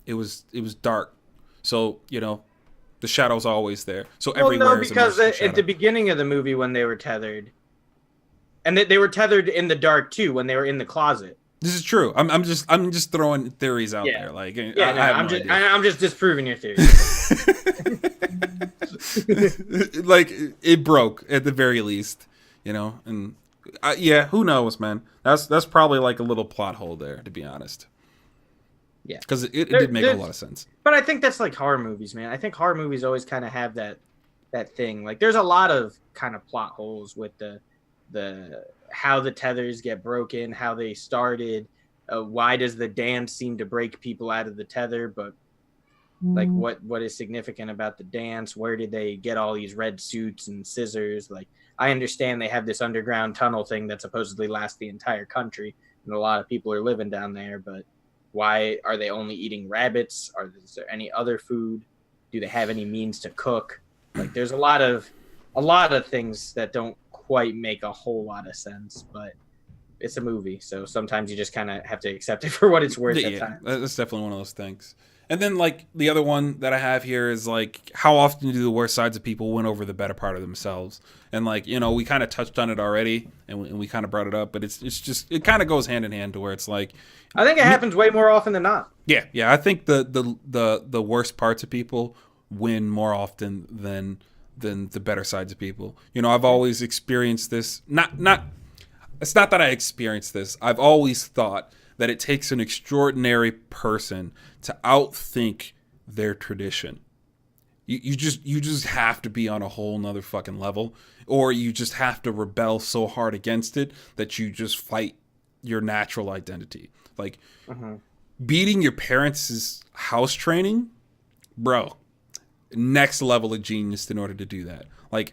it was dark, so the shadow's always there. So everywhere. Because at the beginning of the movie when they were tethered, and they were tethered in the dark too when they were in the closet. This is true. I'm just throwing theories out there. Like, I'm just disproving your theory. Like it broke at the very least, and who knows, man? That's probably like a little plot hole there, to be honest. Yeah, because it did make a lot of sense. But I think that's like horror movies, man. I think horror movies always kind of have that thing. Like, there's a lot of kind of plot holes with the how the tethers get broken, how they started, Why does the dance seem to break people out of the tether? But like, what is significant about the dance? Where did they get all these red suits and scissors? Like, I understand they have this underground tunnel thing that supposedly lasts the entire country, and a lot of people are living down there. But why are they only eating rabbits? Is there any other food? Do they have any means to cook? Like, there's a lot of things that don't quite make a whole lot of sense, but it's a movie, so sometimes you just kind of have to accept it for what it's worth at times. That's definitely one of those things. And then, like, the other one that I have here is, like, how often do the worst sides of people win over the better part of themselves? And, like, you know, we kind of touched on it already, and we kind of brought it up, but it's just, it kind of goes hand in hand to where it's like, I think it happens way more often than not. Yeah. I think the worst parts of people win more often than the better sides of people. You know, I've always experienced this. It's not that I experienced this. I've always thought that it takes an extraordinary person to outthink their tradition. You just have to be on a whole nother fucking level, or you just have to rebel so hard against it that you just fight your natural identity. Like, beating your parents' house training, bro, next level of genius in order to do that. Like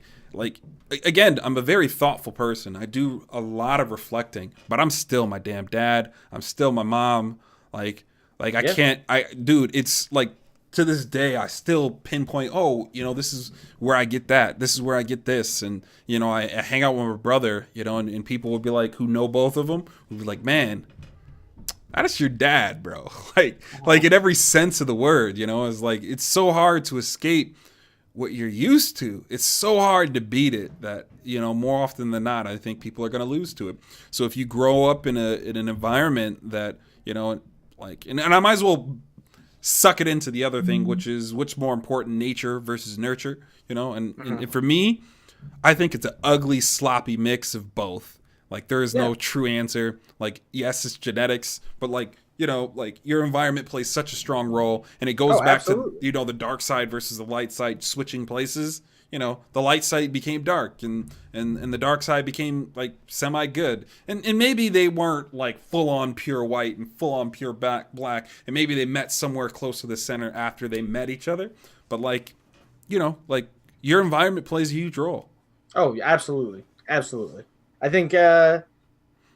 again, I'm a very thoughtful person. I do a lot of reflecting, but I'm still my damn dad. I'm still my mom. Like I can't, dude, it's like, to this day, I still pinpoint, oh, you know, this is where I get that. This is where I get this. And, you know, I hang out with my brother, you know, and people would be like, who know both of them, would be like, man, that's your dad, bro. Like in every sense of the word, you know, it's like, it's so hard to escape what you're used to. It's so hard to beat it that, you know, more often than not, I think people are going to lose to it. So if you grow up in an environment that, you know, like, and I might as well suck it into the other thing, which is what's more important, nature versus nurture, you know? And for me, I think it's an ugly, sloppy mix of both. Like, there is no true answer. Like, yes, it's genetics, but, like, you know, like, your environment plays such a strong role, and it goes back to, you know, the dark side versus the light side switching places. You know, the light side became dark, and the dark side became, like, semi-good. And maybe they weren't, like, full-on pure white and full-on pure black, and maybe they met somewhere close to the center after they met each other. But, like, you know, like, your environment plays a huge role. Oh, absolutely. Absolutely. I think your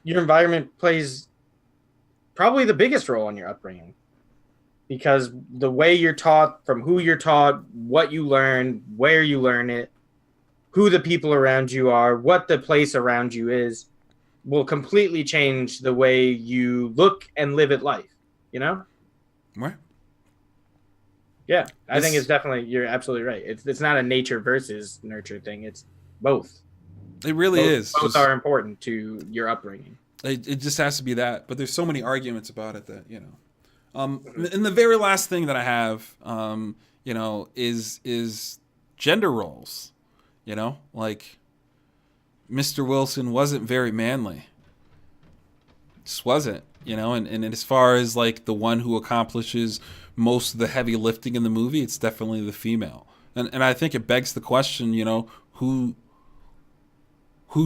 environment plays probably the biggest role in your upbringing. Because the way you're taught, from who you're taught, what you learn, where you learn it, who the people around you are, what the place around you is, will completely change the way you look and live at life, you know? What? Yeah, I think it's definitely, you're absolutely right. It's not a nature versus nurture thing. It's both. It really is. Both are important to your upbringing. It just has to be that. But there's so many arguments about it that, you know. And the very last thing that I have, you know, is gender roles. You know, like, Mr. Wilson wasn't very manly. Just wasn't, you know, and as far as, like, the one who accomplishes most of the heavy lifting in the movie, it's definitely the female. And I think it begs the question, you know, who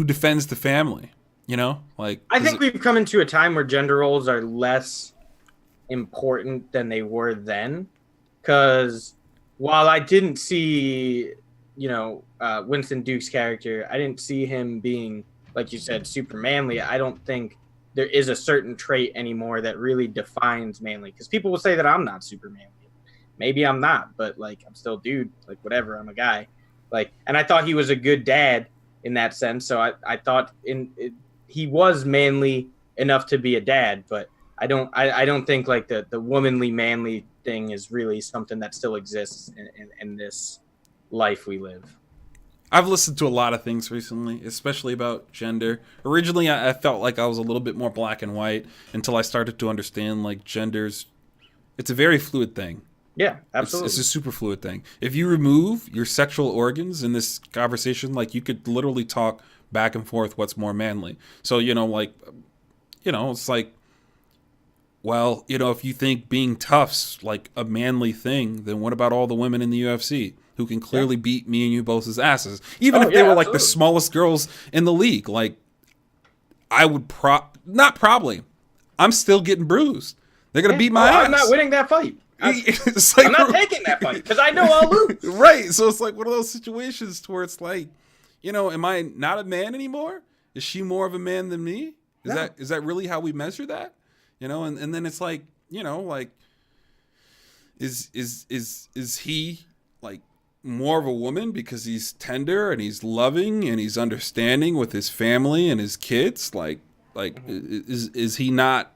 defends the family, you know? Like, I think we've come into a time where gender roles are less important than they were then, because while I didn't see, you know, Winston Duke's character, I didn't see him being, like you said, super manly. I don't think there is a certain trait anymore that really defines manly, because people will say that I'm not super manly. Maybe I'm not, but, like, I'm still a dude, like, whatever, I'm a guy, like, and I thought he was a good dad in that sense, so I thought he was manly enough to be a dad, but I don't think, like, the womanly manly thing is really something that still exists in this life we live. I've listened to a lot of things recently, especially about gender. Originally, I felt like I was a little bit more black and white until I started to understand, like, it's a very fluid thing. Yeah, absolutely. It's a super fluid thing. If you remove your sexual organs in this conversation, like, you could literally talk back and forth what's more manly. So, you know, like, you know, it's like, well, you know, if you think being tough's like a manly thing, then what about all the women in the UFC who can clearly beat me and you both's asses? Even if they were, like, the smallest girls in the league. Like, I would I'm still getting bruised. They're gonna beat my ass. I'm not winning that fight. Like, I'm not taking that fight because I know I'll lose. Right. So it's like one of those situations to where it's like, am I not a man anymore? Is she more of a man than me? Is that really how we measure that? And then it's like, like is he like more of a woman because he's tender and he's loving and he's understanding with his family and his kids? Like is he not,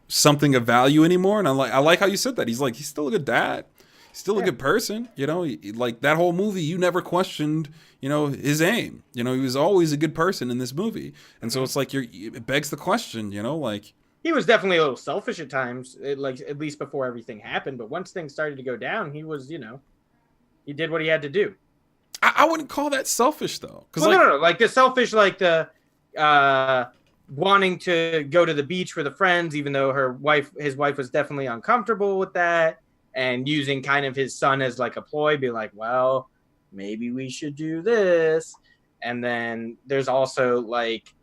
something of value anymore? And I like how you said that. He's still a good dad. He's still a good person. Like that whole movie, you never questioned, his aim. He was always a good person in this movie. And so it's like it begs the question, like he was definitely a little selfish at times, like at least before everything happened. But once things started to go down, he was, he did what he had to do. I wouldn't call that selfish though. No. Like the selfish, like the wanting to go to the beach with the friends, even though his wife was definitely uncomfortable with that, and using kind of his son as like a ploy, be like, well, maybe we should do this. And then there's also like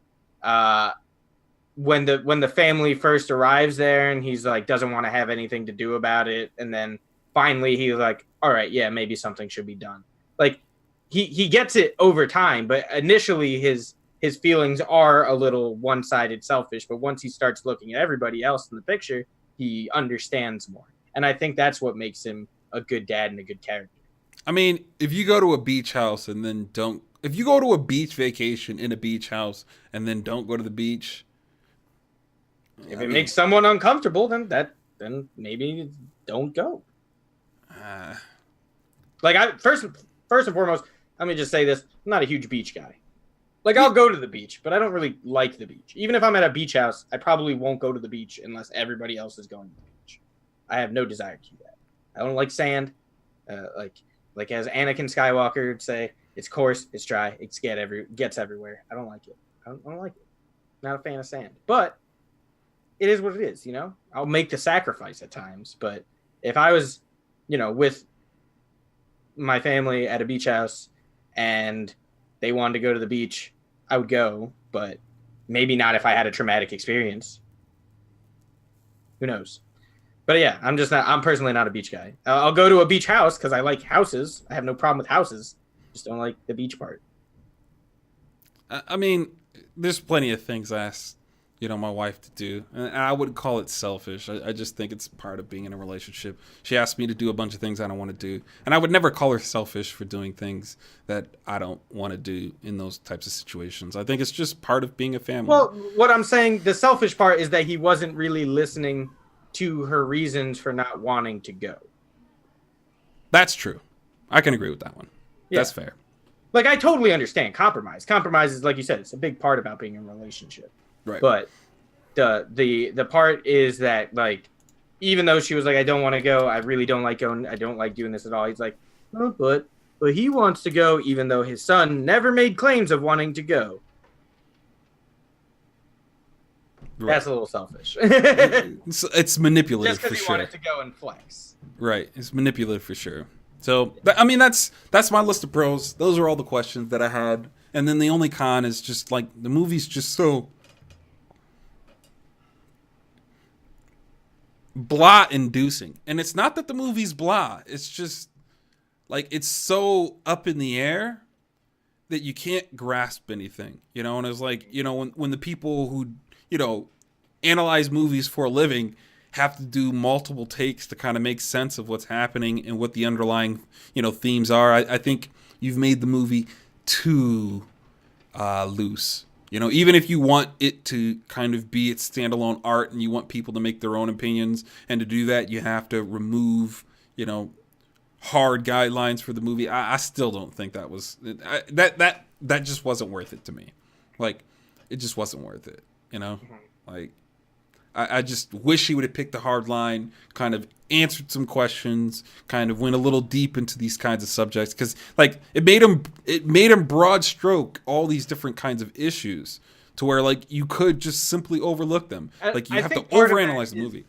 when the family first arrives there and he's like doesn't want to have anything to do about it, and then finally he's like, all right, yeah, maybe something should be done. Like he gets it over time, but initially his feelings are a little one-sided selfish, but once he starts looking at everybody else in the picture, he understands more. And I think that's what makes him a good dad and a good character. I mean, if you go to a beach house and then if you go to a beach vacation in a beach house and then don't go to the beach, if it makes someone uncomfortable, then maybe don't go. Like first and foremost, let me just say this: I'm not a huge beach guy. Like I'll go to the beach, but I don't really like the beach. Even if I'm at a beach house, I probably won't go to the beach unless everybody else is going to the beach. I have no desire to do that. I don't like sand. Like as Anakin Skywalker would say, it's coarse, it's dry, it gets everywhere. I don't like it. I don't like it. Not a fan of sand. But it is what it is, I'll make the sacrifice at times. But if I was, with my family at a beach house and they wanted to go to the beach, I would go, but maybe not if I had a traumatic experience. Who knows? But yeah, I'm personally not a beach guy. I'll go to a beach house because I like houses. I have no problem with houses. Just don't like the beach part. I mean, there's plenty of things I ask, my wife to do. And I wouldn't call it selfish. I just think it's part of being in a relationship. She asked me to do a bunch of things I don't want to do. And I would never call her selfish for doing things that I don't want to do in those types of situations. I think it's just part of being a family. Well, what I'm saying, the selfish part is that he wasn't really listening to her reasons for not wanting to go. That's true. I can agree with that one. Yeah. That's fair. Like, I totally understand compromise. Compromise is, like you said, it's a big part about being in a relationship. Right. But the part is that, like, even though she was like, I don't want to go, I really don't like going, I don't like doing this at all. He's like, oh, but he wants to go, even though his son never made claims of wanting to go. Right. That's a little selfish. It's manipulative for sure. Just because he wanted to go and flex. Right. It's manipulative for sure. So, I mean, that's my list of pros. Those are all the questions that I had. And then the only con is just, like, the movie's just so blah-inducing. And it's not that the movie's blah. It's just, like, it's so up in the air that you can't grasp anything. And it's like, when the people who, analyze movies for a living have to do multiple takes to kind of make sense of what's happening and what the underlying, themes are. I think you've made the movie too loose. Even if you want it to kind of be its standalone art and you want people to make their own opinions, and to do that, you have to remove, hard guidelines for the movie. I still don't think that was that just wasn't worth it to me. Like, it just wasn't worth it. Like, I just wish he would have picked a hard line, kind of answered some questions, kind of went a little deep into these kinds of subjects, because, like, it made him broad stroke all these different kinds of issues to where, like, you could just simply overlook them. Like, you have to overanalyze the movie.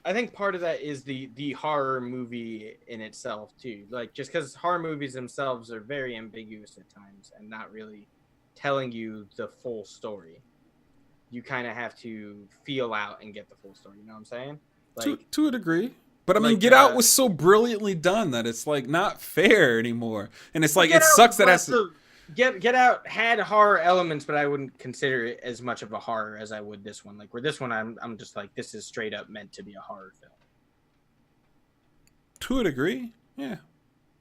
I think part of that is the horror movie in itself too. Like, just because horror movies themselves are very ambiguous at times and not really telling you the full story. you kind of have to feel out and get the full story. You know what I'm saying? To a degree. But I mean, like, Get Out was so brilliantly done that it's like not fair anymore. And it's like Get it Out sucks was that has less to. of- Get Out had horror elements, but I wouldn't consider it as much of a horror as I would this one. Like where this one, I'm just like, this is straight up meant to be a horror film. To a degree, yeah.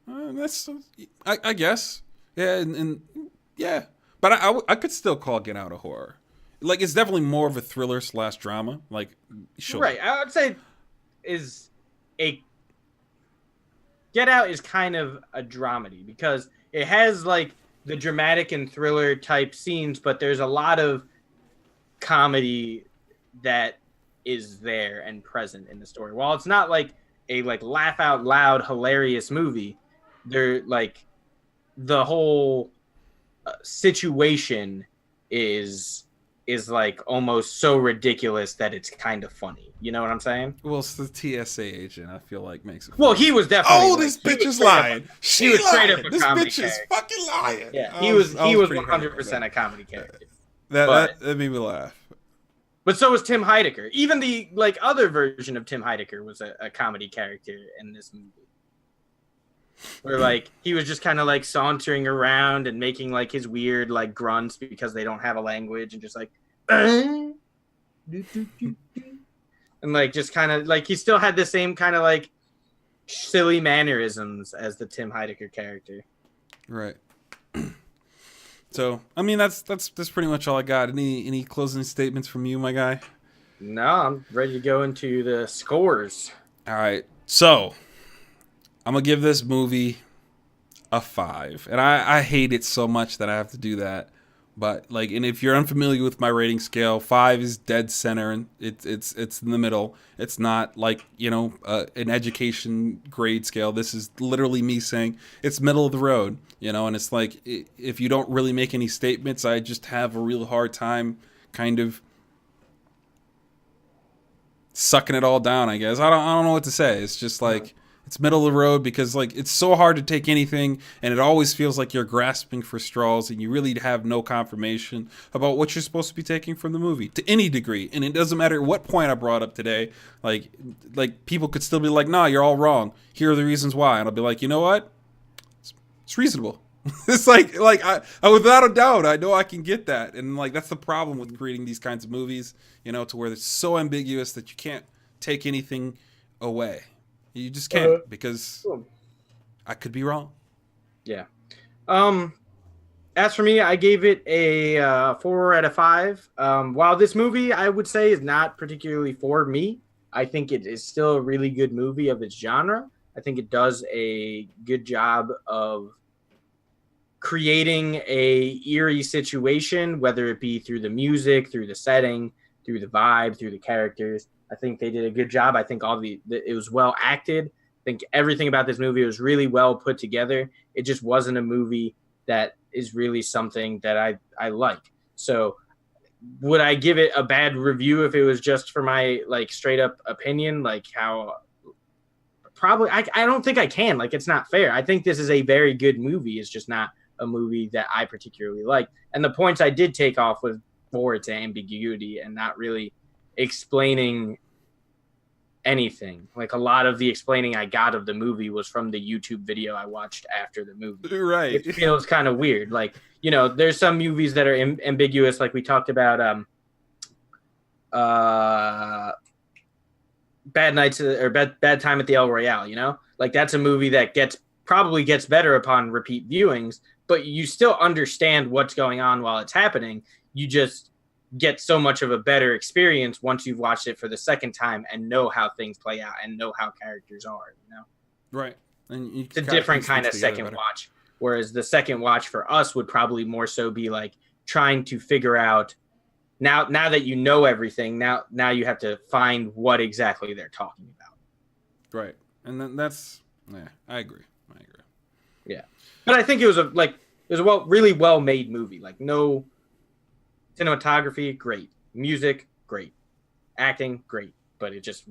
That's I guess, yeah, and yeah. But I could still call Get Out a horror. Like it's definitely more of a thriller / drama. Like sure, Right. I would say is a Get Out is kind of a dramedy because it has like the dramatic and thriller type scenes, but there's a lot of comedy that is there and present in the story. While it's not like a like laugh out loud hilarious movie, there like the whole situation is like almost so ridiculous that it's kind of funny. You know what I'm saying? Well, it's the TSA agent. I feel like makes it. Well, he was definitely. Oh, this bitch is lying. He was straight up a This comedy bitch is character. fucking lying. Yeah, he was pretty 100% a comedy character. That made me laugh. But so was Tim Heidecker. Even the like other version of Tim Heidecker was a comedy character in this movie. Where like he was just kind of like sauntering around and making like his weird like grunts because they don't have a language and just like and like just kind of like he still had the same kind of like silly mannerisms as the Tim Heidecker character. Right. So I mean that's pretty much all I got. Any closing statements from you, my guy? No, I'm ready to go into the scores. All right. So I'm gonna give this movie a 5, and I hate it so much that I have to do that. But like, and if you're unfamiliar with my rating scale, 5 is dead center, and it's in the middle. It's not like an education grade scale. This is literally me saying it's middle of the road, And it's like if you don't really make any statements, I just have a real hard time kind of sucking it all down. I guess I don't know what to say. It's just like. It's middle of the road because like it's so hard to take anything, and it always feels like you're grasping for straws, and you really have no confirmation about what you're supposed to be taking from the movie to any degree. And it doesn't matter what point I brought up today. Like people could still be like, "Nah, you're all wrong. Here are the reasons why," and I'll be like, "You know what? It's reasonable." It's like I without a doubt, I know I can get that, and like that's the problem with creating these kinds of movies, to where it's so ambiguous that you can't take anything away. You just can't because I could be wrong. Yeah. As for me, I gave it a 4 out of 5. While this movie, I would say, is not particularly for me, I think it is still a really good movie of its genre. I think it does a good job of creating a eerie situation, whether it be through the music, through the setting, through the vibe, through the characters. I think they did a good job. I think it was well acted. I think everything about this movie was really well put together. It just wasn't a movie that is really something that I like. So would I give it a bad review if it was just for my like straight up opinion? Like how probably I don't think I can. Like it's not fair. I think this is a very good movie. It's just not a movie that I particularly like. And the points I did take off was for its ambiguity and not really explaining anything. Like a lot of the explaining I got of the movie was from the YouTube video I watched after the movie. Right. It feels kind of weird. Like, there's some movies that are ambiguous. Like we talked about Bad Nights or Bad Time at the El Royale, like that's a movie that probably gets better upon repeat viewings, but you still understand what's going on while it's happening. You just get so much of a better experience once you've watched it for the second time and know how things play out and know how characters are, Right. And it's a different kind of second watch. Whereas the second watch for us would probably more so be like trying to figure out now that you know everything, now you have to find what exactly they're talking about. Right. And then I agree. Yeah. But I think it was a really well made movie. Like no cinematography, great. Music, great. Acting, great. But it just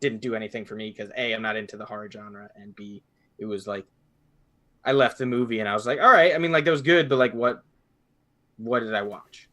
didn't do anything for me because A, I'm not into the horror genre, and B, it was like I left the movie and I was like, all right, I mean, like that was good, but like what did I watch?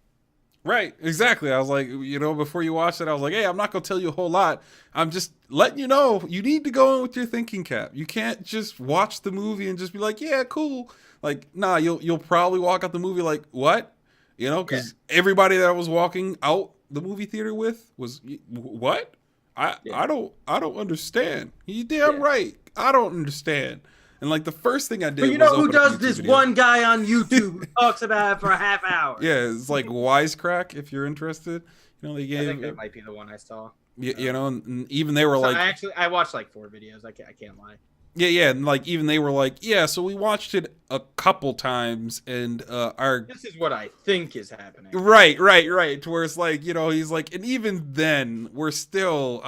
Right, exactly. I was like, before you watch it, I was like, hey, I'm not gonna tell you a whole lot. I'm just letting you know you need to go in with your thinking cap. You can't just watch the movie and just be like, yeah, cool. Like, nah, you'll probably walk out the movie like, what? Because everybody that I was walking out the movie theater with was what? I don't understand. You damn right. I don't understand. And like the first thing I did, but you was know who open up a does YouTube this? video. One guy on YouTube who talks about it for a half hour. Yeah, it's like Wisecrack if you're interested. They gave. I think that might be the one I saw. And even they were like, I watched like 4 videos. I can't lie. Yeah, and like even they were like, yeah. So we watched it a couple times, and this is what I think is happening. Right. To where it's like, he's like, and even then we're still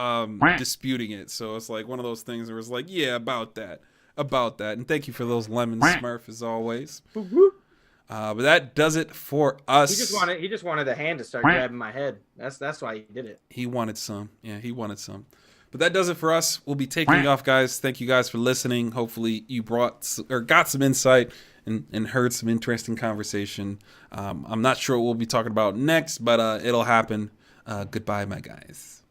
disputing it. So it's like one of those things where it's like, yeah, about that. And thank you for those lemons, Smurf, as always. But that does it for us. He just wanted a hand to start grabbing my head. That's why he did it. He wanted some. Yeah, he wanted some. But that does it for us. We'll be taking off, guys. Thank you guys for listening. Hopefully you got some insight and heard some interesting conversation. I'm not sure what we'll be talking about next, but it'll happen. Goodbye, my guys.